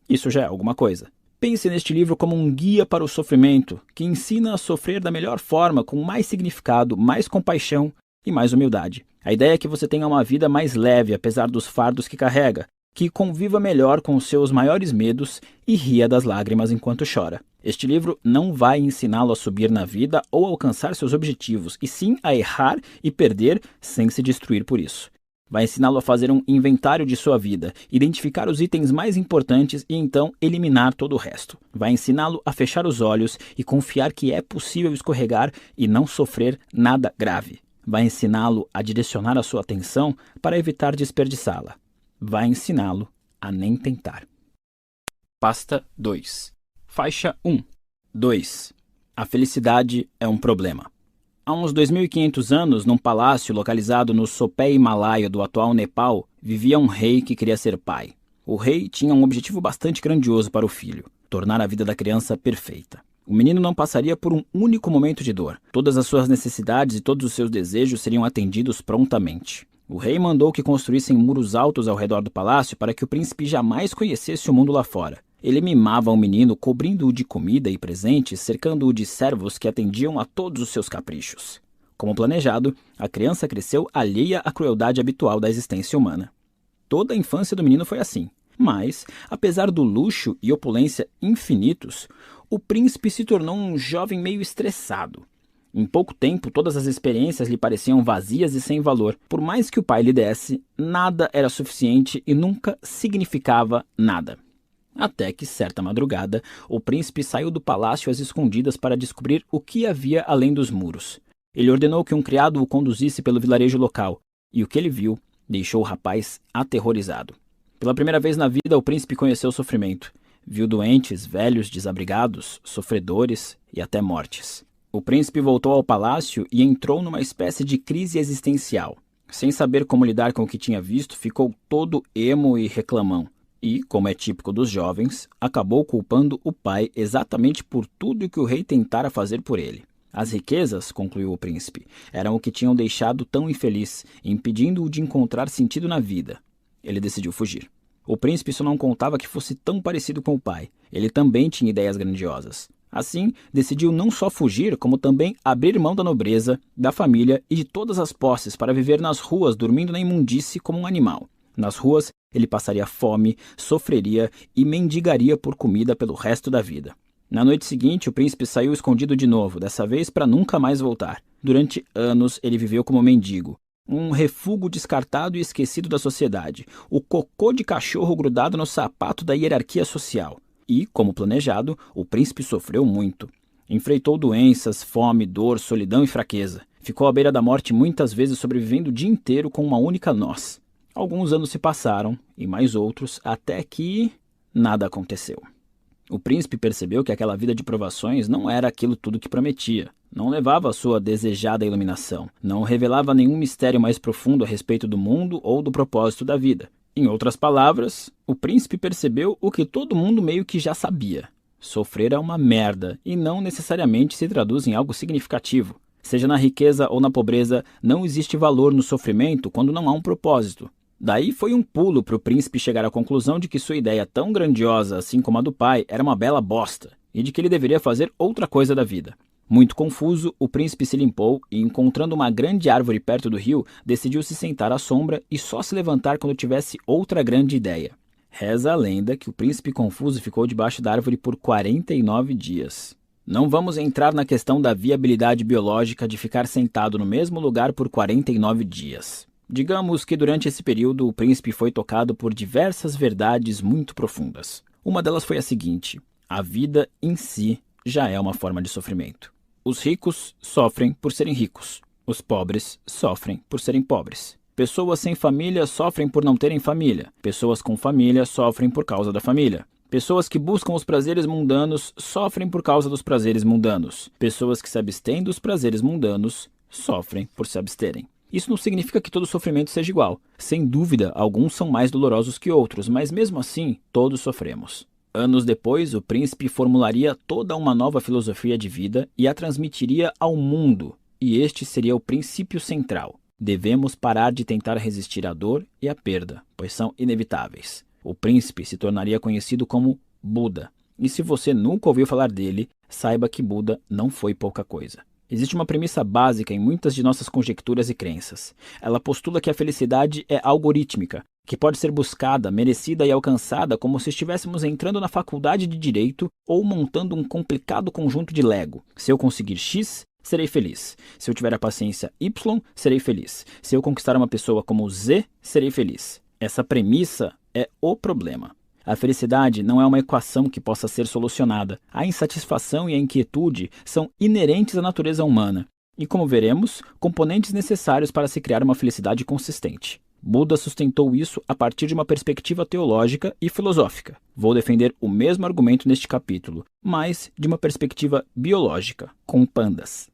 Speaker 1: Isso já é alguma coisa. Pense neste livro como um guia para o sofrimento, que ensina a sofrer da melhor forma, com mais significado, mais compaixão e mais humildade. A ideia é que você tenha uma vida mais leve, apesar dos fardos que carrega, que conviva melhor com os seus maiores medos e ria das lágrimas enquanto chora. Este livro não vai ensiná-lo a subir na vida ou a alcançar seus objetivos, e sim a errar e perder sem se destruir por isso. Vai ensiná-lo a fazer um inventário de sua vida, identificar os itens mais importantes e então eliminar todo o resto. Vai ensiná-lo a fechar os olhos e confiar que é possível escorregar e não sofrer nada grave. Vai ensiná-lo a direcionar a sua atenção para evitar desperdiçá-la. Vai ensiná-lo a nem tentar. Pasta 2. Faixa 1. 2. A felicidade é um problema. Há uns 2.500 anos, num palácio localizado no sopé himalaio do atual Nepal, vivia um rei que queria ser pai. O rei tinha um objetivo bastante grandioso para o filho: tornar a vida da criança perfeita. O menino não passaria por um único momento de dor. Todas as suas necessidades e todos os seus desejos seriam atendidos prontamente. O rei mandou que construíssem muros altos ao redor do palácio para que o príncipe jamais conhecesse o mundo lá fora. Ele mimava o menino, cobrindo-o de comida e presentes, cercando-o de servos que atendiam a todos os seus caprichos. Como planejado, a criança cresceu alheia à crueldade habitual da existência humana. Toda a infância do menino foi assim. Mas, apesar do luxo e opulência infinitos, o príncipe se tornou um jovem meio estressado. Em pouco tempo, todas as experiências lhe pareciam vazias e sem valor. Por mais que o pai lhe desse, nada era suficiente e nunca significava nada. Até que, certa madrugada, o príncipe saiu do palácio às escondidas para descobrir o que havia além dos muros. Ele ordenou que um criado o conduzisse pelo vilarejo local, e o que ele viu deixou o rapaz aterrorizado. Pela primeira vez na vida, o príncipe conheceu o sofrimento. Viu doentes, velhos, desabrigados, sofredores e até mortes. O príncipe voltou ao palácio e entrou numa espécie de crise existencial. Sem saber como lidar com o que tinha visto, ficou todo emo e reclamão. E, como é típico dos jovens, acabou culpando o pai exatamente por tudo que o rei tentara fazer por ele. As riquezas, concluiu o príncipe, eram o que tinham deixado tão infeliz, impedindo-o de encontrar sentido na vida. Ele decidiu fugir. O príncipe só não contava que fosse tão parecido com o pai. Ele também tinha ideias grandiosas. Assim, decidiu não só fugir, como também abrir mão da nobreza, da família e de todas as posses para viver nas ruas, dormindo na imundície como um animal. Nas ruas, ele passaria fome, sofreria e mendigaria por comida pelo resto da vida. Na noite seguinte, o príncipe saiu escondido de novo, dessa vez para nunca mais voltar. Durante anos, ele viveu como mendigo, um refúgio descartado e esquecido da sociedade, o cocô de cachorro grudado no sapato da hierarquia social. E, como planejado, o príncipe sofreu muito. Enfrentou doenças, fome, dor, solidão e fraqueza. Ficou à beira da morte muitas vezes, sobrevivendo o dia inteiro com uma única noz. Alguns anos se passaram, e mais outros, até que nada aconteceu. O príncipe percebeu que aquela vida de provações não era aquilo tudo que prometia. Não levava a sua desejada iluminação. Não revelava nenhum mistério mais profundo a respeito do mundo ou do propósito da vida. Em outras palavras, o príncipe percebeu o que todo mundo meio que já sabia. Sofrer é uma merda e não necessariamente se traduz em algo significativo. Seja na riqueza ou na pobreza, não existe valor no sofrimento quando não há um propósito. Daí foi um pulo para o príncipe chegar à conclusão de que sua ideia tão grandiosa assim como a do pai era uma bela bosta e de que ele deveria fazer outra coisa da vida. Muito confuso, o príncipe se limpou e, encontrando uma grande árvore perto do rio, decidiu se sentar à sombra e só se levantar quando tivesse outra grande ideia. Reza a lenda que o príncipe confuso ficou debaixo da árvore por 49 dias. Não vamos entrar na questão da viabilidade biológica de ficar sentado no mesmo lugar por 49 dias. Digamos que durante esse período o príncipe foi tocado por diversas verdades muito profundas. Uma delas foi a seguinte: a vida em si já é uma forma de sofrimento. Os ricos sofrem por serem ricos. Os pobres sofrem por serem pobres. Pessoas sem família sofrem por não terem família. Pessoas com família sofrem por causa da família. Pessoas que buscam os prazeres mundanos sofrem por causa dos prazeres mundanos. Pessoas que se abstêm dos prazeres mundanos sofrem por se absterem. Isso não significa que todo sofrimento seja igual. Sem dúvida, alguns são mais dolorosos que outros, mas mesmo assim, todos sofremos. Anos depois, o príncipe formularia toda uma nova filosofia de vida e a transmitiria ao mundo. E este seria o princípio central. Devemos parar de tentar resistir à dor e à perda, pois são inevitáveis. O príncipe se tornaria conhecido como Buda. E se você nunca ouviu falar dele, saiba que Buda não foi pouca coisa. Existe uma premissa básica em muitas de nossas conjecturas e crenças. Ela postula que a felicidade é algorítmica, que pode ser buscada, merecida e alcançada como se estivéssemos entrando na faculdade de Direito ou montando um complicado conjunto de Lego. Se eu conseguir X, serei feliz. Se eu tiver a paciência Y, serei feliz. Se eu conquistar uma pessoa como Z, serei feliz. Essa premissa é o problema. A felicidade não é uma equação que possa ser solucionada. A insatisfação e a inquietude são inerentes à natureza humana e, como veremos, componentes necessários para se criar uma felicidade consistente. Buda sustentou isso a partir de uma perspectiva teológica e filosófica. Vou defender o mesmo argumento neste capítulo, mas de uma perspectiva biológica, com pandas.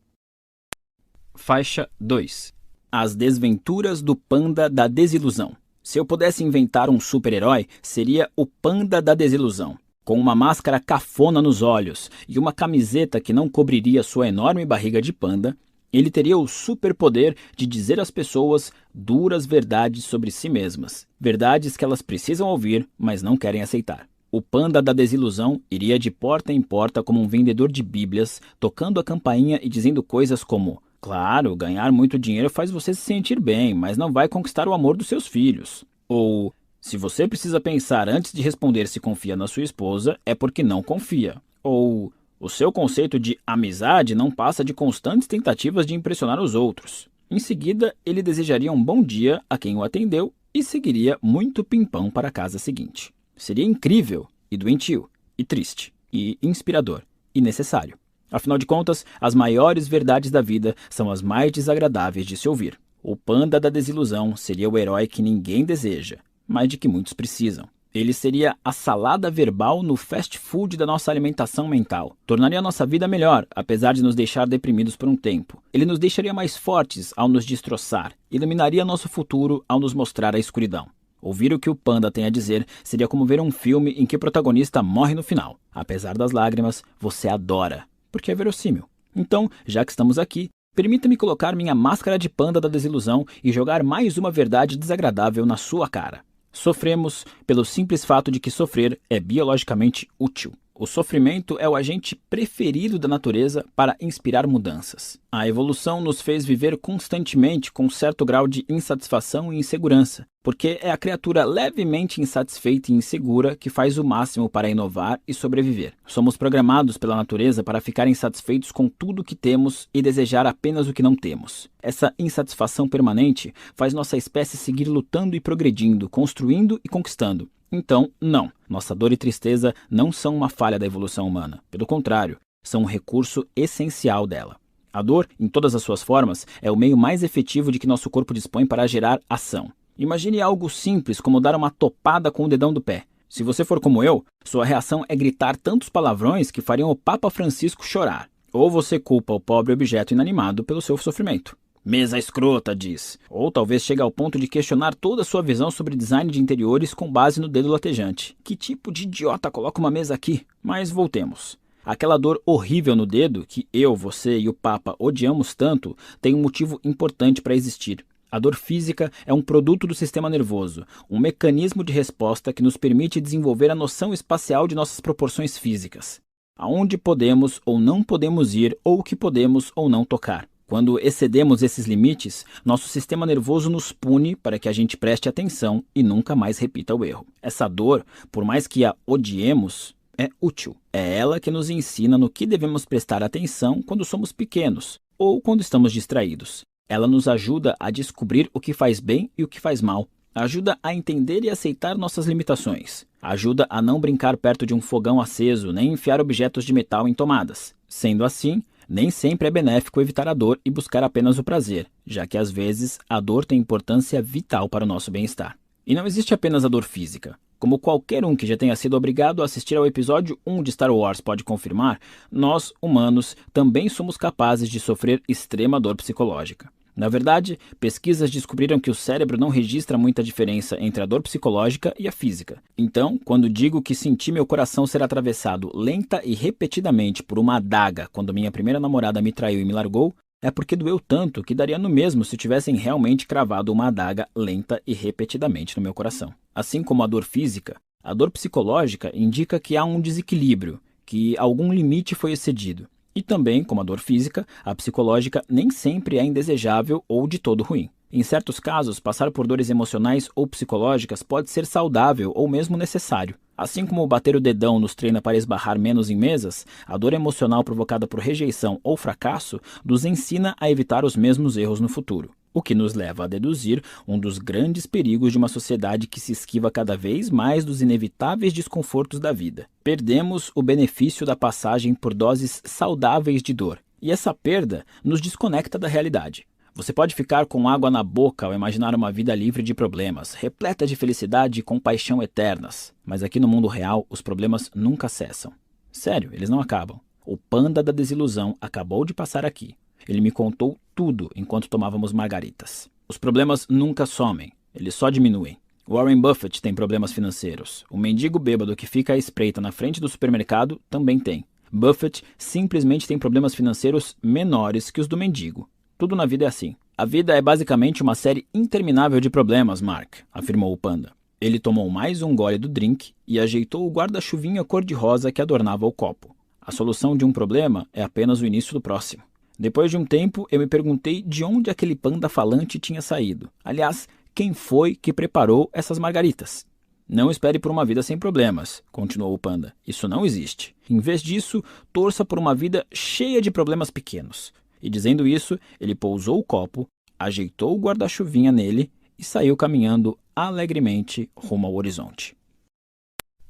Speaker 1: Faixa 2. As desventuras do panda da desilusão. Se eu pudesse inventar um super-herói, seria o panda da desilusão. Com uma máscara cafona nos olhos e uma camiseta que não cobriria sua enorme barriga de panda, ele teria o superpoder de dizer às pessoas duras verdades sobre si mesmas. Verdades que elas precisam ouvir, mas não querem aceitar. O panda da desilusão iria de porta em porta como um vendedor de bíblias, tocando a campainha e dizendo coisas como: claro, ganhar muito dinheiro faz você se sentir bem, mas não vai conquistar o amor dos seus filhos. Ou, Se você precisa pensar antes de responder se confia na sua esposa, é porque não confia. Ou o seu conceito de amizade não passa de constantes tentativas de impressionar os outros. Em seguida, ele desejaria um bom dia a quem o atendeu e seguiria muito pimpão para a casa seguinte. Seria incrível e doentio, e triste, e inspirador, e necessário. Afinal de contas, as maiores verdades da vida são as mais desagradáveis de se ouvir. O panda da desilusão seria o herói que ninguém deseja, mas de que muitos precisam. Ele seria a salada verbal no fast food da nossa alimentação mental. Tornaria a nossa vida melhor, apesar de nos deixar deprimidos por um tempo. Ele nos deixaria mais fortes ao nos destroçar. Iluminaria nosso futuro ao nos mostrar a escuridão. Ouvir o que o panda tem a dizer seria como ver um filme em que o protagonista morre no final. Apesar das lágrimas, você adora, porque é verossímil. Então, já que estamos aqui, permita-me colocar minha máscara de panda da desilusão e jogar mais uma verdade desagradável na sua cara. Sofremos pelo simples fato de que sofrer é biologicamente útil. O sofrimento é o agente preferido da natureza para inspirar mudanças. A evolução nos fez viver constantemente com certo grau de insatisfação e insegurança, porque é a criatura levemente insatisfeita e insegura que faz o máximo para inovar e sobreviver. Somos programados pela natureza para ficar insatisfeitos com tudo o que temos e desejar apenas o que não temos. Essa insatisfação permanente faz nossa espécie seguir lutando e progredindo, construindo e conquistando. Então, não. Nossa dor e tristeza não são uma falha da evolução humana. Pelo contrário, são um recurso essencial dela. A dor, em todas as suas formas, é o meio mais efetivo de que nosso corpo dispõe para gerar ação. Imagine algo simples como dar uma topada com o dedão do pé. Se você for como eu, sua reação é gritar tantos palavrões que fariam o Papa Francisco chorar. Ou você culpa o pobre objeto inanimado pelo seu sofrimento. Mesa escrota, diz. Ou talvez chegue ao ponto de questionar toda a sua visão sobre design de interiores com base no dedo latejante. Que tipo de idiota coloca uma mesa aqui? Mas voltemos. Aquela dor horrível no dedo, que eu, você e o Papa odiamos tanto, tem um motivo importante para existir. A dor física é um produto do sistema nervoso, um mecanismo de resposta que nos permite desenvolver a noção espacial de nossas proporções físicas. Aonde podemos ou não podemos ir, ou o que podemos ou não tocar. Quando excedemos esses limites, nosso sistema nervoso nos pune para que a gente preste atenção e nunca mais repita o erro. Essa dor, por mais que a odiemos, é útil. É ela que nos ensina no que devemos prestar atenção quando somos pequenos ou quando estamos distraídos. Ela nos ajuda a descobrir o que faz bem e o que faz mal. Ajuda a entender e aceitar nossas limitações. Ajuda a não brincar perto de um fogão aceso nem enfiar objetos de metal em tomadas. Sendo assim, nem sempre é benéfico evitar a dor e buscar apenas o prazer, já que às vezes a dor tem importância vital para o nosso bem-estar. E não existe apenas a dor física. Como qualquer um que já tenha sido obrigado a assistir ao episódio 1 de Star Wars pode confirmar, nós, humanos, também somos capazes de sofrer extrema dor psicológica. Na verdade, pesquisas descobriram que o cérebro não registra muita diferença entre a dor psicológica e a física. Então, quando digo que senti meu coração ser atravessado lenta e repetidamente por uma adaga quando minha primeira namorada me traiu e me largou, é porque doeu tanto que daria no mesmo se tivessem realmente cravado uma adaga lenta e repetidamente no meu coração. Assim como a dor física, a dor psicológica indica que há um desequilíbrio, que algum limite foi excedido. E também, como a dor física, a psicológica nem sempre é indesejável ou de todo ruim. Em certos casos, passar por dores emocionais ou psicológicas pode ser saudável ou mesmo necessário. Assim como bater o dedão nos treina para esbarrar menos em mesas, a dor emocional provocada por rejeição ou fracasso nos ensina a evitar os mesmos erros no futuro. O que nos leva a deduzir um dos grandes perigos de uma sociedade que se esquiva cada vez mais dos inevitáveis desconfortos da vida. Perdemos o benefício da passagem por doses saudáveis de dor, e essa perda nos desconecta da realidade. Você pode ficar com água na boca ao imaginar uma vida livre de problemas, repleta de felicidade e compaixão eternas. Mas aqui no mundo real, os problemas nunca cessam. Sério, eles não acabam. O panda da desilusão acabou de passar aqui. Ele me contou tudo enquanto tomávamos margaritas. Os problemas nunca somem, eles só diminuem. Warren Buffett tem problemas financeiros. O mendigo bêbado que fica à espreita na frente do supermercado também tem. Buffett simplesmente tem problemas financeiros menores que os do mendigo. Tudo na vida é assim. A vida é basicamente uma série interminável de problemas, Mark, afirmou o panda. Ele tomou mais um gole do drink e ajeitou o guarda-chuvinha cor-de-rosa que adornava o copo. A solução de um problema é apenas o início do próximo. Depois de um tempo, eu me perguntei de onde aquele panda falante tinha saído. Aliás, quem foi que preparou essas margaritas? Não espere por uma vida sem problemas, continuou o panda. Isso não existe. Em vez disso, torça por uma vida cheia de problemas pequenos. E dizendo isso, ele pousou o copo, ajeitou o guarda-chuvinha nele e saiu caminhando alegremente rumo ao horizonte.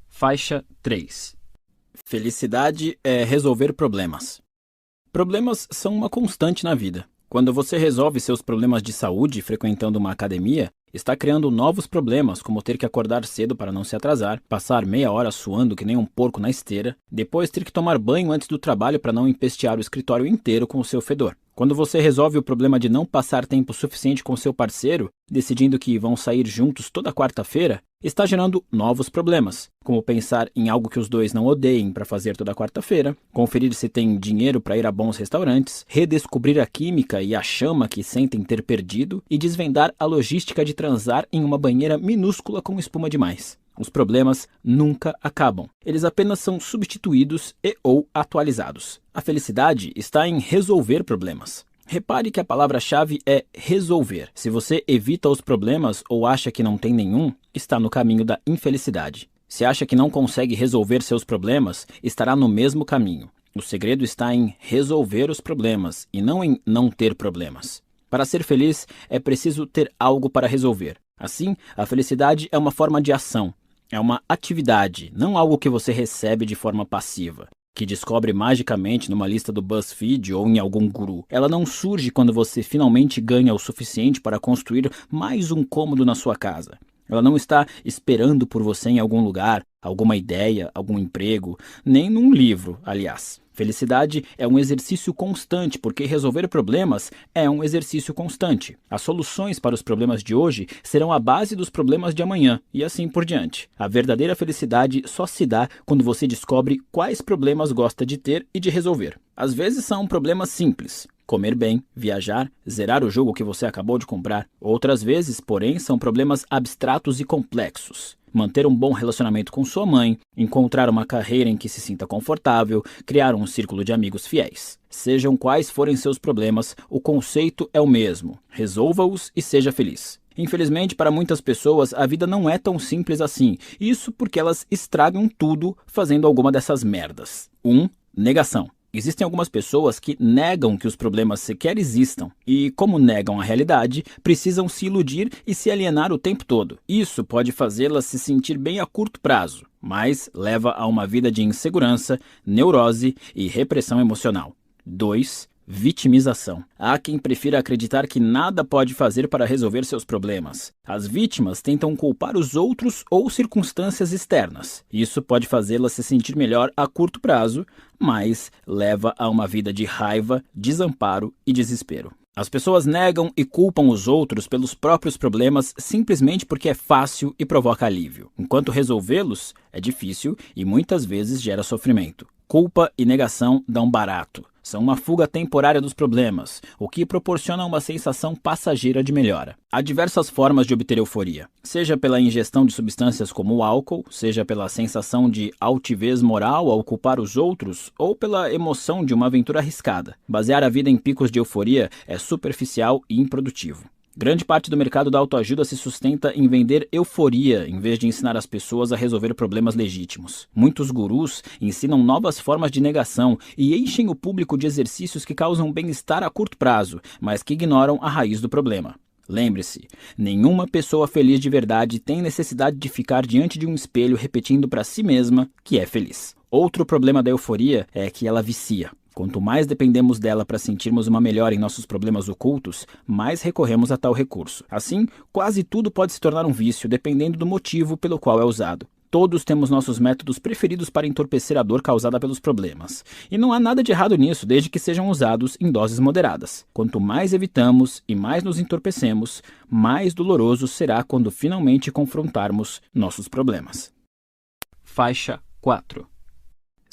Speaker 1: Faixa 3. Felicidade é resolver problemas. Problemas são uma constante na vida. Quando você resolve seus problemas de saúde frequentando uma academia, está criando novos problemas, como ter que acordar cedo para não se atrasar, passar meia hora suando que nem um porco na esteira, depois ter que tomar banho antes do trabalho para não empestear o escritório inteiro com o seu fedor. Quando você resolve o problema de não passar tempo suficiente com seu parceiro, decidindo que vão sair juntos toda quarta-feira, está gerando novos problemas, como pensar em algo que os dois não odeiem para fazer toda quarta-feira, conferir se tem dinheiro para ir a bons restaurantes, redescobrir a química e a chama que sentem ter perdido e desvendar a logística de transar em uma banheira minúscula com espuma demais. Os problemas nunca acabam. Eles apenas são substituídos ou atualizados. A felicidade está em resolver problemas. Repare que a palavra-chave é resolver. Se você evita os problemas ou acha que não tem nenhum, está no caminho da infelicidade. Se acha que não consegue resolver seus problemas, estará no mesmo caminho. O segredo está em resolver os problemas e não em não ter problemas. Para ser feliz, é preciso ter algo para resolver. Assim, a felicidade é uma forma de ação. É uma atividade, não algo que você recebe de forma passiva, que descobre magicamente numa lista do BuzzFeed ou em algum guru. Ela não surge quando você finalmente ganha o suficiente para construir mais um cômodo na sua casa. Ela não está esperando por você em algum lugar, alguma ideia, algum emprego, nem num livro, aliás. Felicidade é um exercício constante, porque resolver problemas é um exercício constante. As soluções para os problemas de hoje serão a base dos problemas de amanhã, e assim por diante. A verdadeira felicidade só se dá quando você descobre quais problemas gosta de ter e de resolver. Às vezes são problemas simples. Comer bem, viajar, zerar o jogo que você acabou de comprar. Outras vezes, porém, são problemas abstratos e complexos. Manter um bom relacionamento com sua mãe, encontrar uma carreira em que se sinta confortável, criar um círculo de amigos fiéis. Sejam quais forem seus problemas, o conceito é o mesmo. Resolva-os e seja feliz. Infelizmente, para muitas pessoas, a vida não é tão simples assim. Isso porque elas estragam tudo fazendo alguma dessas merdas. 1. Negação. Existem algumas pessoas que negam que os problemas sequer existam e, como negam a realidade, precisam se iludir e se alienar o tempo todo. Isso pode fazê-las se sentir bem a curto prazo, mas leva a uma vida de insegurança, neurose e repressão emocional. 2. Vitimização. Há quem prefira acreditar que nada pode fazer para resolver seus problemas. As vítimas tentam culpar os outros ou circunstâncias externas. Isso pode fazê-las se sentir melhor a curto prazo, mas leva a uma vida de raiva, desamparo e desespero. As pessoas negam e culpam os outros pelos próprios problemas simplesmente porque é fácil e provoca alívio, enquanto resolvê-los é difícil e muitas vezes gera sofrimento. Culpa e negação dão barato. São uma fuga temporária dos problemas, o que proporciona uma sensação passageira de melhora. Há diversas formas de obter euforia, seja pela ingestão de substâncias como o álcool, seja pela sensação de altivez moral ao culpar os outros, ou pela emoção de uma aventura arriscada. Basear a vida em picos de euforia é superficial e improdutivo. Grande parte do mercado da autoajuda se sustenta em vender euforia, em vez de ensinar as pessoas a resolver problemas legítimos. Muitos gurus ensinam novas formas de negação e enchem o público de exercícios que causam bem-estar a curto prazo, mas que ignoram a raiz do problema. Lembre-se, nenhuma pessoa feliz de verdade tem necessidade de ficar diante de um espelho repetindo para si mesma que é feliz. Outro problema da euforia é que ela vicia. Quanto mais dependemos dela para sentirmos uma melhora em nossos problemas ocultos, mais recorremos a tal recurso. Assim, quase tudo pode se tornar um vício, dependendo do motivo pelo qual é usado. Todos temos nossos métodos preferidos para entorpecer a dor causada pelos problemas. E não há nada de errado nisso, desde que sejam usados em doses moderadas. Quanto mais evitamos e mais nos entorpecemos, mais doloroso será quando finalmente confrontarmos nossos problemas. Faixa 4.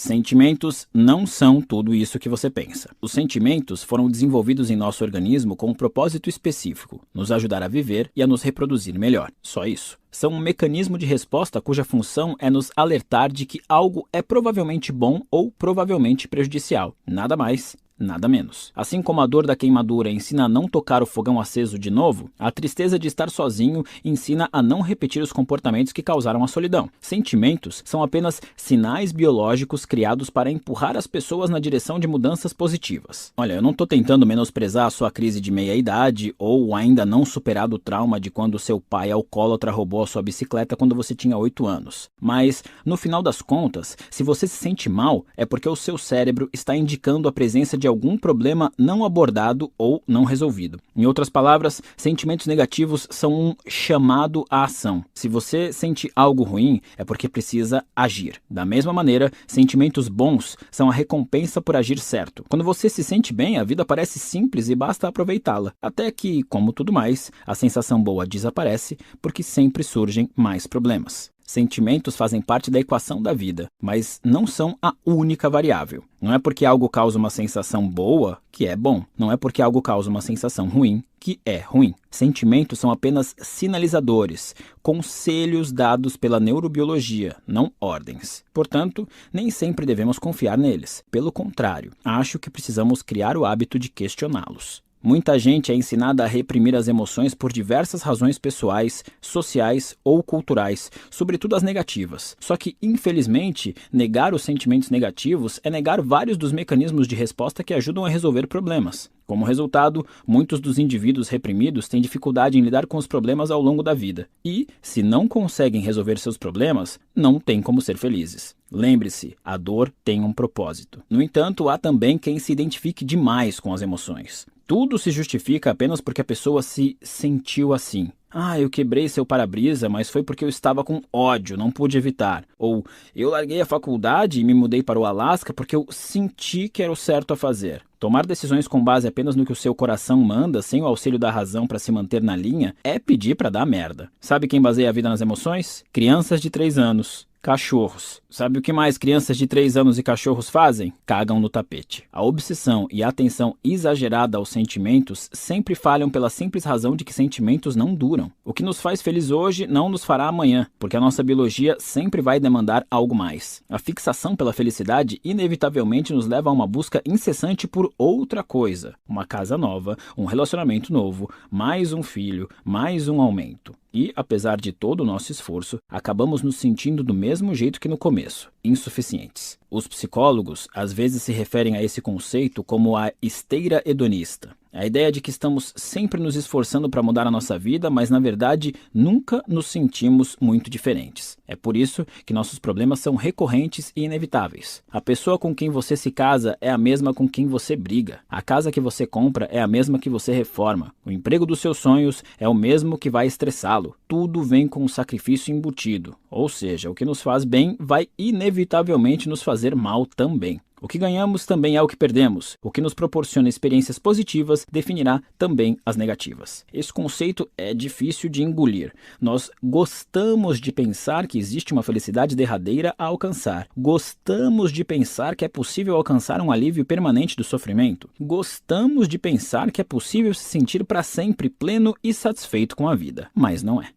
Speaker 1: Sentimentos não são tudo isso que você pensa. Os sentimentos foram desenvolvidos em nosso organismo com um propósito específico, nos ajudar a viver e a nos reproduzir melhor. Só isso. São um mecanismo de resposta cuja função é nos alertar de que algo é provavelmente bom ou provavelmente prejudicial. Nada mais, nada menos. Assim como a dor da queimadura ensina a não tocar o fogão aceso de novo, a tristeza de estar sozinho ensina a não repetir os comportamentos que causaram a solidão. Sentimentos são apenas sinais biológicos criados para empurrar as pessoas na direção de mudanças positivas. Olha, eu não estou tentando menosprezar a sua crise de meia-idade ou ainda não superado o trauma de quando seu pai alcoólatra roubou a sua bicicleta quando você tinha 8 anos. Mas, no final das contas, se você se sente mal, é porque o seu cérebro está indicando a presença de algum problema não abordado ou não resolvido. Em outras palavras, sentimentos negativos são um chamado à ação. Se você sente algo ruim, é porque precisa agir. Da mesma maneira, sentimentos bons são a recompensa por agir certo. Quando você se sente bem, a vida parece simples e basta aproveitá-la. Até que, como tudo mais, a sensação boa desaparece porque sempre surgem mais problemas. Sentimentos fazem parte da equação da vida, mas não são a única variável. Não é porque algo causa uma sensação boa que é bom. Não é porque algo causa uma sensação ruim que é ruim. Sentimentos são apenas sinalizadores, conselhos dados pela neurobiologia, não ordens. Portanto, nem sempre devemos confiar neles. Pelo contrário, acho que precisamos criar o hábito de questioná-los. Muita gente é ensinada a reprimir as emoções por diversas razões pessoais, sociais ou culturais, sobretudo as negativas. Só que, infelizmente, negar os sentimentos negativos é negar vários dos mecanismos de resposta que ajudam a resolver problemas. Como resultado, muitos dos indivíduos reprimidos têm dificuldade em lidar com os problemas ao longo da vida. E, se não conseguem resolver seus problemas, não têm como ser felizes. Lembre-se, a dor tem um propósito. No entanto, há também quem se identifique demais com as emoções. Tudo se justifica apenas porque a pessoa se sentiu assim. Eu quebrei seu para-brisa, mas foi porque eu estava com ódio, não pude evitar. Ou, eu larguei a faculdade e me mudei para o Alasca porque eu senti que era o certo a fazer. Tomar decisões com base apenas no que o seu coração manda, sem o auxílio da razão para se manter na linha, é pedir para dar merda. Sabe quem baseia a vida nas emoções? Crianças de 3 anos. Cachorros. Sabe o que mais crianças de 3 anos e cachorros fazem? Cagam no tapete. A obsessão e a atenção exagerada aos sentimentos sempre falham pela simples razão de que sentimentos não duram. O que nos faz feliz hoje não nos fará amanhã, porque a nossa biologia sempre vai demandar algo mais. A fixação pela felicidade inevitavelmente nos leva a uma busca incessante por outra coisa. Uma casa nova, um relacionamento novo, mais um filho, mais um aumento. E, apesar de todo o nosso esforço, acabamos nos sentindo do mesmo jeito que no começo, insuficientes. Os psicólogos às vezes se referem a esse conceito como a esteira hedonista. A ideia de que estamos sempre nos esforçando para mudar a nossa vida, mas na verdade nunca nos sentimos muito diferentes. É por isso que nossos problemas são recorrentes e inevitáveis. A pessoa com quem você se casa é a mesma com quem você briga. A casa que você compra é a mesma que você reforma. O emprego dos seus sonhos é o mesmo que vai estressá-lo. Tudo vem com um sacrifício embutido. Ou seja, o que nos faz bem vai inevitavelmente nos fazer mal também. O que ganhamos também é o que perdemos. O que nos proporciona experiências positivas definirá também as negativas. Esse conceito é difícil de engolir. Nós gostamos de pensar que existe uma felicidade derradeira a alcançar. Gostamos de pensar que é possível alcançar um alívio permanente do sofrimento. Gostamos de pensar que é possível se sentir para sempre pleno e satisfeito com a vida. Mas não é.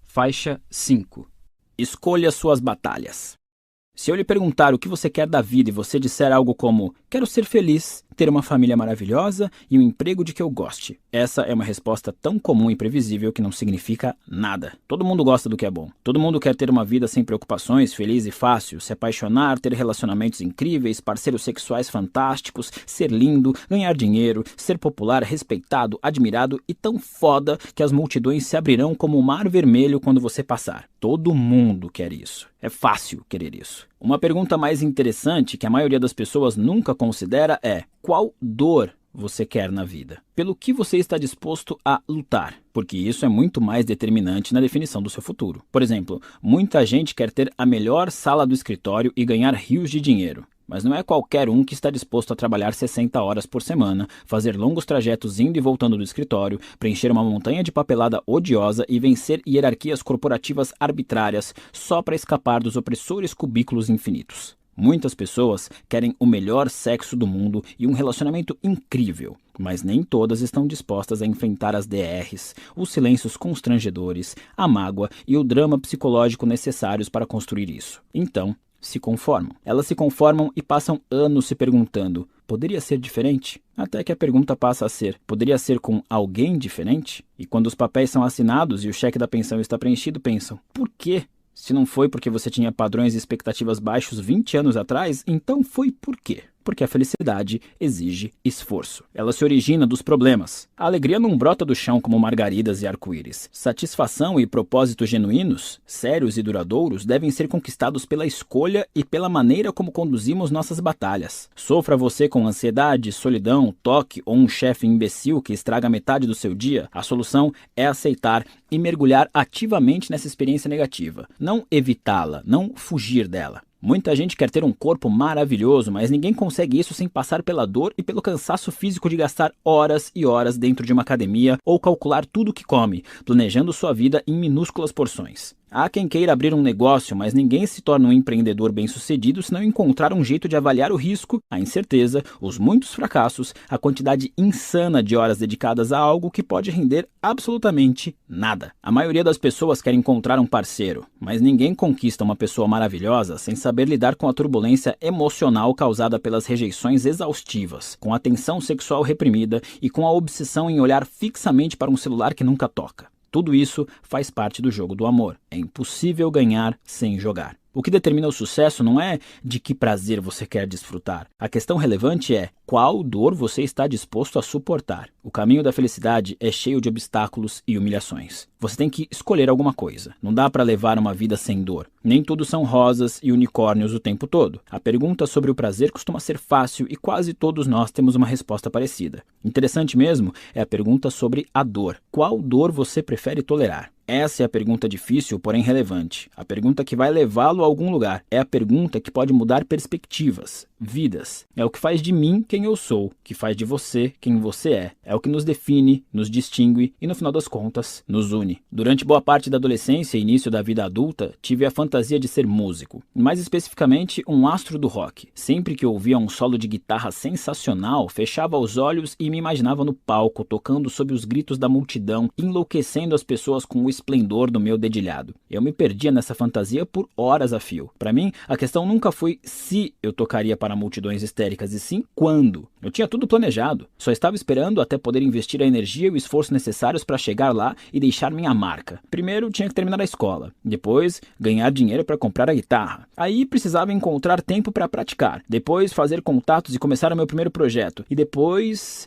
Speaker 1: Faixa 5. Escolha suas batalhas. Se eu lhe perguntar o que você quer da vida e você disser algo como quero ser feliz, ter uma família maravilhosa e um emprego de que eu goste. Essa é uma resposta tão comum e previsível que não significa nada. Todo mundo gosta do que é bom. Todo mundo quer ter uma vida sem preocupações, feliz e fácil, se apaixonar, ter relacionamentos incríveis, parceiros sexuais fantásticos, ser lindo, ganhar dinheiro, ser popular, respeitado, admirado e tão foda que as multidões se abrirão como o mar vermelho quando você passar. Todo mundo quer isso. É fácil querer isso. Uma pergunta mais interessante que a maioria das pessoas nunca considera é: qual dor você quer na vida? Pelo que você está disposto a lutar? Porque isso é muito mais determinante na definição do seu futuro. Por exemplo, muita gente quer ter a melhor sala do escritório e ganhar rios de dinheiro. Mas não é qualquer um que está disposto a trabalhar 60 horas por semana, fazer longos trajetos indo e voltando do escritório, preencher uma montanha de papelada odiosa e vencer hierarquias corporativas arbitrárias só para escapar dos opressores cubículos infinitos. Muitas pessoas querem o melhor sexo do mundo e um relacionamento incrível, mas nem todas estão dispostas a enfrentar as DRs, os silêncios constrangedores, a mágoa e o drama psicológico necessários para construir isso. Então, se conformam. Elas se conformam e passam anos se perguntando: Poderia ser diferente? Até que a pergunta passa a ser: poderia ser com alguém diferente? E quando os papéis são assinados e o cheque da pensão está preenchido, pensam: por quê? Se não foi porque você tinha padrões e expectativas baixos 20 anos atrás, então foi por quê? Porque a felicidade exige esforço. Ela se origina dos problemas. A alegria não brota do chão como margaridas e arco-íris. Satisfação e propósitos genuínos, sérios e duradouros, devem ser conquistados pela escolha e pela maneira como conduzimos nossas batalhas. Sofra você com ansiedade, solidão, toque ou um chefe imbecil que estraga metade do seu dia, a solução é aceitar e mergulhar ativamente nessa experiência negativa. Não evitá-la, não fugir dela. Muita gente quer ter um corpo maravilhoso, mas ninguém consegue isso sem passar pela dor e pelo cansaço físico de gastar horas e horas dentro de uma academia ou calcular tudo o que come, planejando sua vida em minúsculas porções. Há quem queira abrir um negócio, mas ninguém se torna um empreendedor bem-sucedido se não encontrar um jeito de avaliar o risco, a incerteza, os muitos fracassos, a quantidade insana de horas dedicadas a algo que pode render absolutamente nada. A maioria das pessoas quer encontrar um parceiro, mas ninguém conquista uma pessoa maravilhosa sem saber lidar com a turbulência emocional causada pelas rejeições exaustivas, com a tensão sexual reprimida e com a obsessão em olhar fixamente para um celular que nunca toca. Tudo isso faz parte do jogo do amor. É impossível ganhar sem jogar. O que determina o sucesso não é de que prazer você quer desfrutar. A questão relevante é qual dor você está disposto a suportar. O caminho da felicidade é cheio de obstáculos e humilhações. Você tem que escolher alguma coisa. Não dá para levar uma vida sem dor. Nem tudo são rosas e unicórnios o tempo todo. A pergunta sobre o prazer costuma ser fácil e quase todos nós temos uma resposta parecida. Interessante mesmo é a pergunta sobre a dor. Qual dor você prefere tolerar? Essa é a pergunta difícil, porém relevante. A pergunta que vai levá-lo a algum lugar. É a pergunta que pode mudar perspectivas, vidas. É o que faz de mim quem eu sou, que faz de você quem você é. É o que nos define, nos distingue e, no final das contas, nos une. Durante boa parte da adolescência e início da vida adulta, tive a fantasia de ser músico. Mais especificamente, um astro do rock. Sempre que ouvia um solo de guitarra sensacional, fechava os olhos e me imaginava no palco, tocando sob os gritos da multidão, enlouquecendo as pessoas com o esplendor do meu dedilhado. Eu me perdia nessa fantasia por horas a fio. Para mim, a questão nunca foi se eu tocaria para multidões histéricas, e sim quando. Eu tinha tudo planejado. Só estava esperando até poder investir a energia e o esforço necessários para chegar lá e deixar minha marca. Primeiro, tinha que terminar a escola. Depois, ganhar dinheiro para comprar a guitarra. Aí, precisava encontrar tempo para praticar. Depois, fazer contatos e começar o meu primeiro projeto. E depois,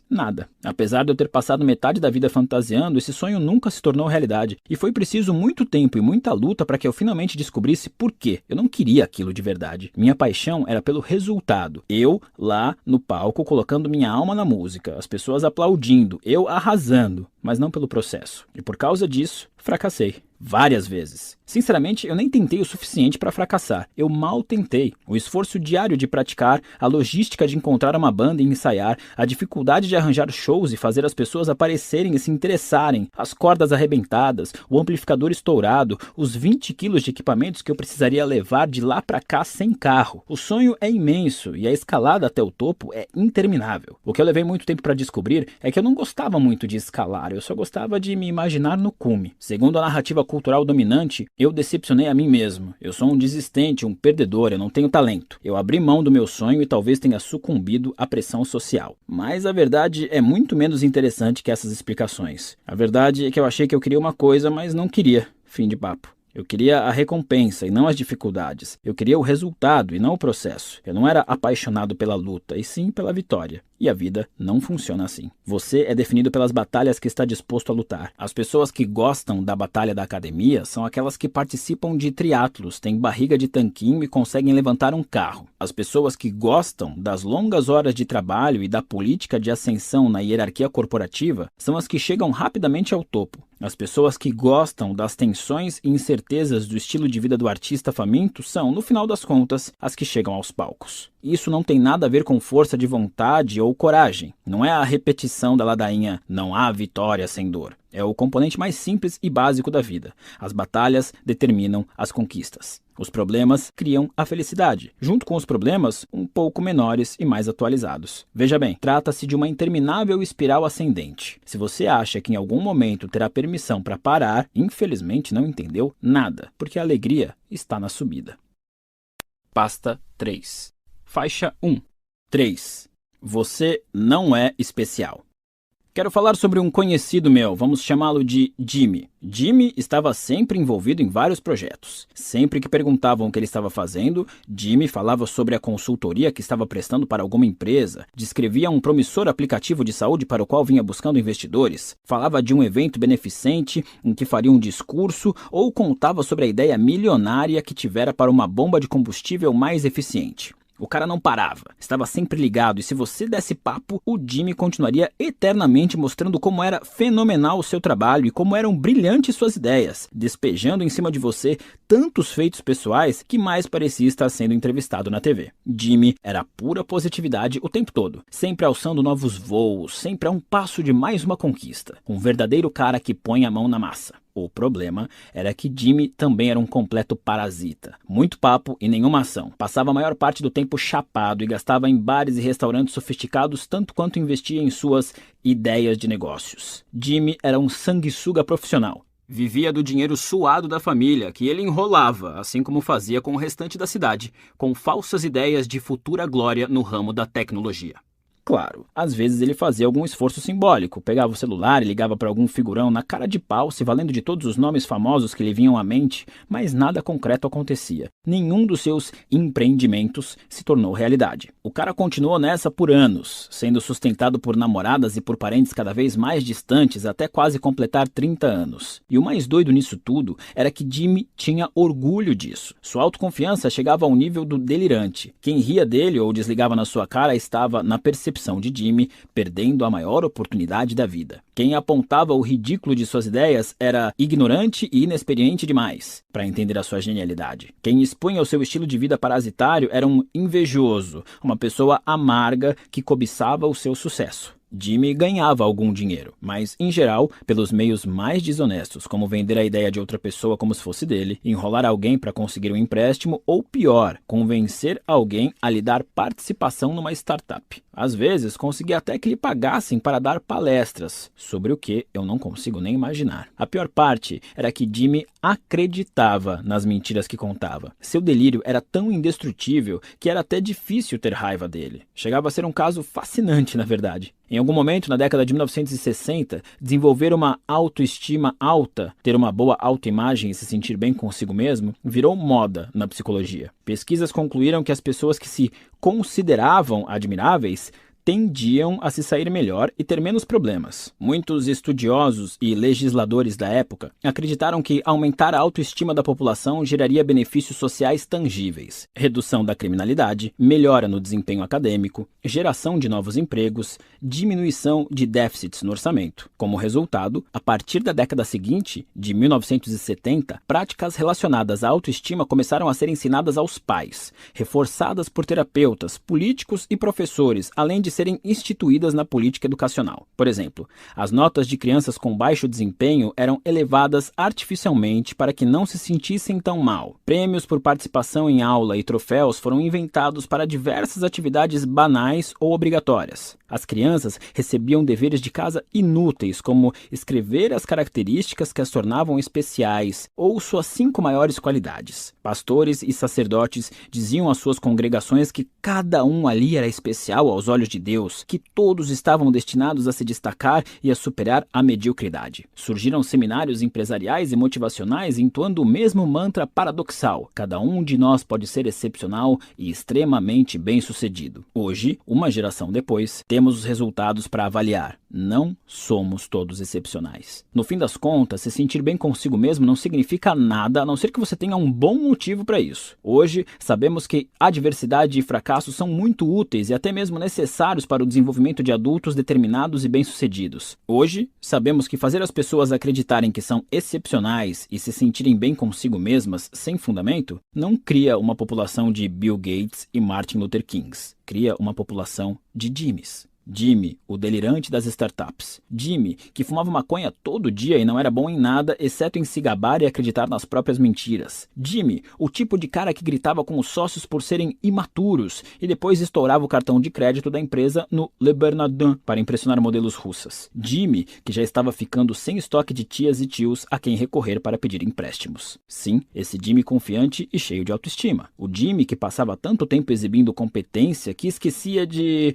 Speaker 1: nada. Apesar de eu ter passado metade da vida fantasiando, esse sonho nunca se tornou realidade. E foi preciso muito tempo e muita luta para que eu finalmente descobrisse por quê. Eu não queria aquilo de verdade. Minha paixão era pelo resultado. Eu, lá no palco, colocando minha alma na música, as pessoas aplaudindo, eu arrasando, mas não pelo processo. E por causa disso, fracassei. Várias vezes. Sinceramente, eu nem tentei o suficiente para fracassar. Eu mal tentei. O esforço diário de praticar, a logística de encontrar uma banda e ensaiar, a dificuldade de arranjar shows e fazer as pessoas aparecerem e se interessarem, as cordas arrebentadas, o amplificador estourado, os 20 quilos de equipamentos que eu precisaria levar de lá para cá sem carro. O sonho é imenso e a escalada até o topo é interminável. O que eu levei muito tempo para descobrir é que eu não gostava muito de escalar, eu só gostava de me imaginar no cume. Segundo a narrativa cultural dominante, eu decepcionei a mim mesmo. Eu sou um desistente, um perdedor, eu não tenho talento. Eu abri mão do meu sonho e talvez tenha sucumbido à pressão social. Mas a verdade é muito menos interessante que essas explicações. A verdade é que eu achei que eu queria uma coisa, mas não queria. Fim de papo. Eu queria a recompensa e não as dificuldades. Eu queria o resultado e não o processo. Eu não era apaixonado pela luta, e sim pela vitória. E a vida não funciona assim. Você é definido pelas batalhas que está disposto a lutar. As pessoas que gostam da batalha da academia são aquelas que participam de triatlos, têm barriga de tanquinho e conseguem levantar um carro. As pessoas que gostam das longas horas de trabalho e da política de ascensão na hierarquia corporativa são as que chegam rapidamente ao topo. As pessoas que gostam das tensões e incertezas do estilo de vida do artista faminto são, no final das contas, as que chegam aos palcos. Isso não tem nada a ver com força de vontade ou coragem. Não é a repetição da ladainha "não há vitória sem dor". É o componente mais simples e básico da vida. As batalhas determinam as conquistas. Os problemas criam a felicidade. Junto com os problemas, um pouco menores e mais atualizados. Veja bem, trata-se de uma interminável espiral ascendente. Se você acha que em algum momento terá permissão para parar, infelizmente não entendeu nada, porque a alegria está na subida. Pasta 3. Faixa 1. 3. Você não é especial. Quero falar sobre um conhecido meu, vamos chamá-lo de Jimmy. Jimmy estava sempre envolvido em vários projetos. Sempre que perguntavam o que ele estava fazendo, Jimmy falava sobre a consultoria que estava prestando para alguma empresa, descrevia um promissor aplicativo de saúde para o qual vinha buscando investidores, falava de um evento beneficente em que faria um discurso ou contava sobre a ideia milionária que tivera para uma bomba de combustível mais eficiente. O cara não parava, estava sempre ligado e se você desse papo, o Jimmy continuaria eternamente mostrando como era fenomenal o seu trabalho e como eram brilhantes suas ideias, despejando em cima de você tantos feitos pessoais que mais parecia estar sendo entrevistado na TV. Jimmy era pura positividade o tempo todo, sempre alçando novos voos, sempre a um passo de mais uma conquista. Um verdadeiro cara que põe a mão na massa. O problema era que Jimmy também era um completo parasita. Muito papo e nenhuma ação. Passava a maior parte do tempo chapado e gastava em bares e restaurantes sofisticados tanto quanto investia em suas ideias de negócios. Jimmy era um sanguessuga profissional. Vivia do dinheiro suado da família, que ele enrolava, assim como fazia com o restante da cidade, com falsas ideias de futura glória no ramo da tecnologia. Claro, às vezes ele fazia algum esforço simbólico, pegava o celular e ligava para algum figurão na cara de pau, se valendo de todos os nomes famosos que lhe vinham à mente, mas nada concreto acontecia. Nenhum dos seus empreendimentos se tornou realidade. O cara continuou nessa por anos, sendo sustentado por namoradas e por parentes cada vez mais distantes até quase completar 30 anos. E o mais doido nisso tudo era que Jimmy tinha orgulho disso. Sua autoconfiança chegava ao nível do delirante. Quem ria dele ou desligava na sua cara estava na percepção de Jimmy, perdendo a maior oportunidade da vida. Quem apontava o ridículo de suas ideias era ignorante e inexperiente demais para entender a sua genialidade. Quem expunha o seu estilo de vida parasitário era um invejoso, uma pessoa amarga que cobiçava o seu sucesso. Jimmy ganhava algum dinheiro, mas, em geral, pelos meios mais desonestos, como vender a ideia de outra pessoa como se fosse dele, enrolar alguém para conseguir um empréstimo ou, pior, convencer alguém a lhe dar participação numa startup. Às vezes, conseguia até que lhe pagassem para dar palestras, sobre o que eu não consigo nem imaginar. A pior parte era que Jimmy acreditava nas mentiras que contava. Seu delírio era tão indestrutível que era até difícil ter raiva dele. Chegava a ser um caso fascinante, na verdade. Em algum momento, na década de 1960, desenvolver uma autoestima alta, ter uma boa autoimagem e se sentir bem consigo mesmo, virou moda na psicologia. Pesquisas concluíram que as pessoas que se consideravam admiráveis tendiam a se sair melhor e ter menos problemas. Muitos estudiosos e legisladores da época acreditaram que aumentar a autoestima da população geraria benefícios sociais tangíveis, redução da criminalidade, melhora no desempenho acadêmico, geração de novos empregos, diminuição de déficits no orçamento. Como resultado, a partir da década seguinte, de 1970, práticas relacionadas à autoestima começaram a ser ensinadas aos pais, reforçadas por terapeutas, políticos e professores, além de serem instituídas na política educacional. Por exemplo, as notas de crianças com baixo desempenho eram elevadas artificialmente para que não se sentissem tão mal. Prêmios por participação em aula e troféus foram inventados para diversas atividades banais ou obrigatórias. As crianças recebiam deveres de casa inúteis, como escrever as características que as tornavam especiais ou suas 5 maiores qualidades. Pastores e sacerdotes diziam às suas congregações que cada um ali era especial aos olhos de Deus, que todos estavam destinados a se destacar e a superar a mediocridade. Surgiram seminários empresariais e motivacionais entoando o mesmo mantra paradoxal: cada um de nós pode ser excepcional e extremamente bem-sucedido. Hoje, uma geração depois, temos os resultados para avaliar. Não somos todos excepcionais. No fim das contas, se sentir bem consigo mesmo não significa nada, a não ser que você tenha um bom motivo para isso. Hoje, sabemos que adversidade e fracasso são muito úteis e até mesmo necessários para o desenvolvimento de adultos determinados e bem-sucedidos. Hoje, sabemos que fazer as pessoas acreditarem que são excepcionais e se sentirem bem consigo mesmas sem fundamento não cria uma população de Bill Gates e Martin Luther Kings. Cria uma população de Jimmys. Jimmy, o delirante das startups. Jimmy, que fumava maconha todo dia e não era bom em nada, exceto em se gabar e acreditar nas próprias mentiras. Jimmy, o tipo de cara que gritava com os sócios por serem imaturos e depois estourava o cartão de crédito da empresa no Le Bernardin para impressionar modelos russas. Jimmy, que já estava ficando sem estoque de tias e tios a quem recorrer para pedir empréstimos. Sim, esse Jimmy confiante e cheio de autoestima. O Jimmy que passava tanto tempo exibindo competência que esquecia de,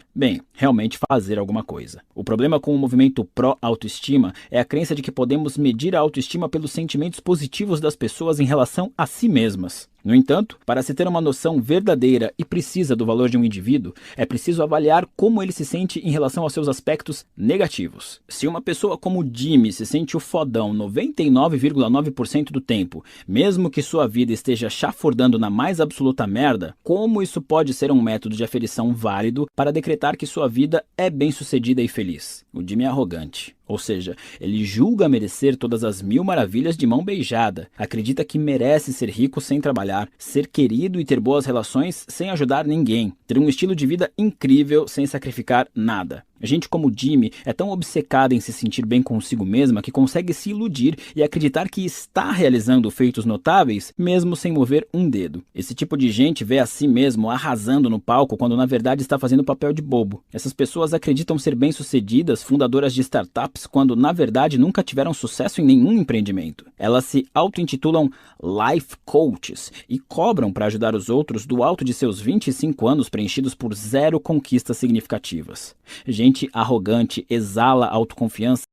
Speaker 1: realmente fazer alguma coisa. O problema com o movimento pró-autoestima é a crença de que podemos medir a autoestima pelos sentimentos positivos das pessoas em relação a si mesmas. No entanto, para se ter uma noção verdadeira e precisa do valor de um indivíduo, é preciso avaliar como ele se sente em relação aos seus aspectos negativos. Se uma pessoa como Jimmy se sente o fodão 99,9% do tempo, mesmo que sua vida esteja chafurdando na mais absoluta merda, como isso pode ser um método de aferição válido para decretar que sua vida é bem-sucedida e feliz? O Jimmy é arrogante. Ou seja, ele julga merecer todas as mil maravilhas de mão beijada, acredita que merece ser rico sem trabalhar, ser querido e ter boas relações sem ajudar ninguém, ter um estilo de vida incrível sem sacrificar nada. Gente como Jimmy é tão obcecada em se sentir bem consigo mesma que consegue se iludir e acreditar que está realizando feitos notáveis mesmo sem mover um dedo. Esse tipo de gente vê a si mesmo arrasando no palco quando na verdade está fazendo papel de bobo. Essas pessoas acreditam ser bem-sucedidas, fundadoras de startups, quando na verdade nunca tiveram sucesso em nenhum empreendimento. Elas se auto-intitulam Life Coaches e cobram para ajudar os outros do alto de seus 25 anos preenchidos por 0 conquistas significativas. Gente arrogante exala autoconfiança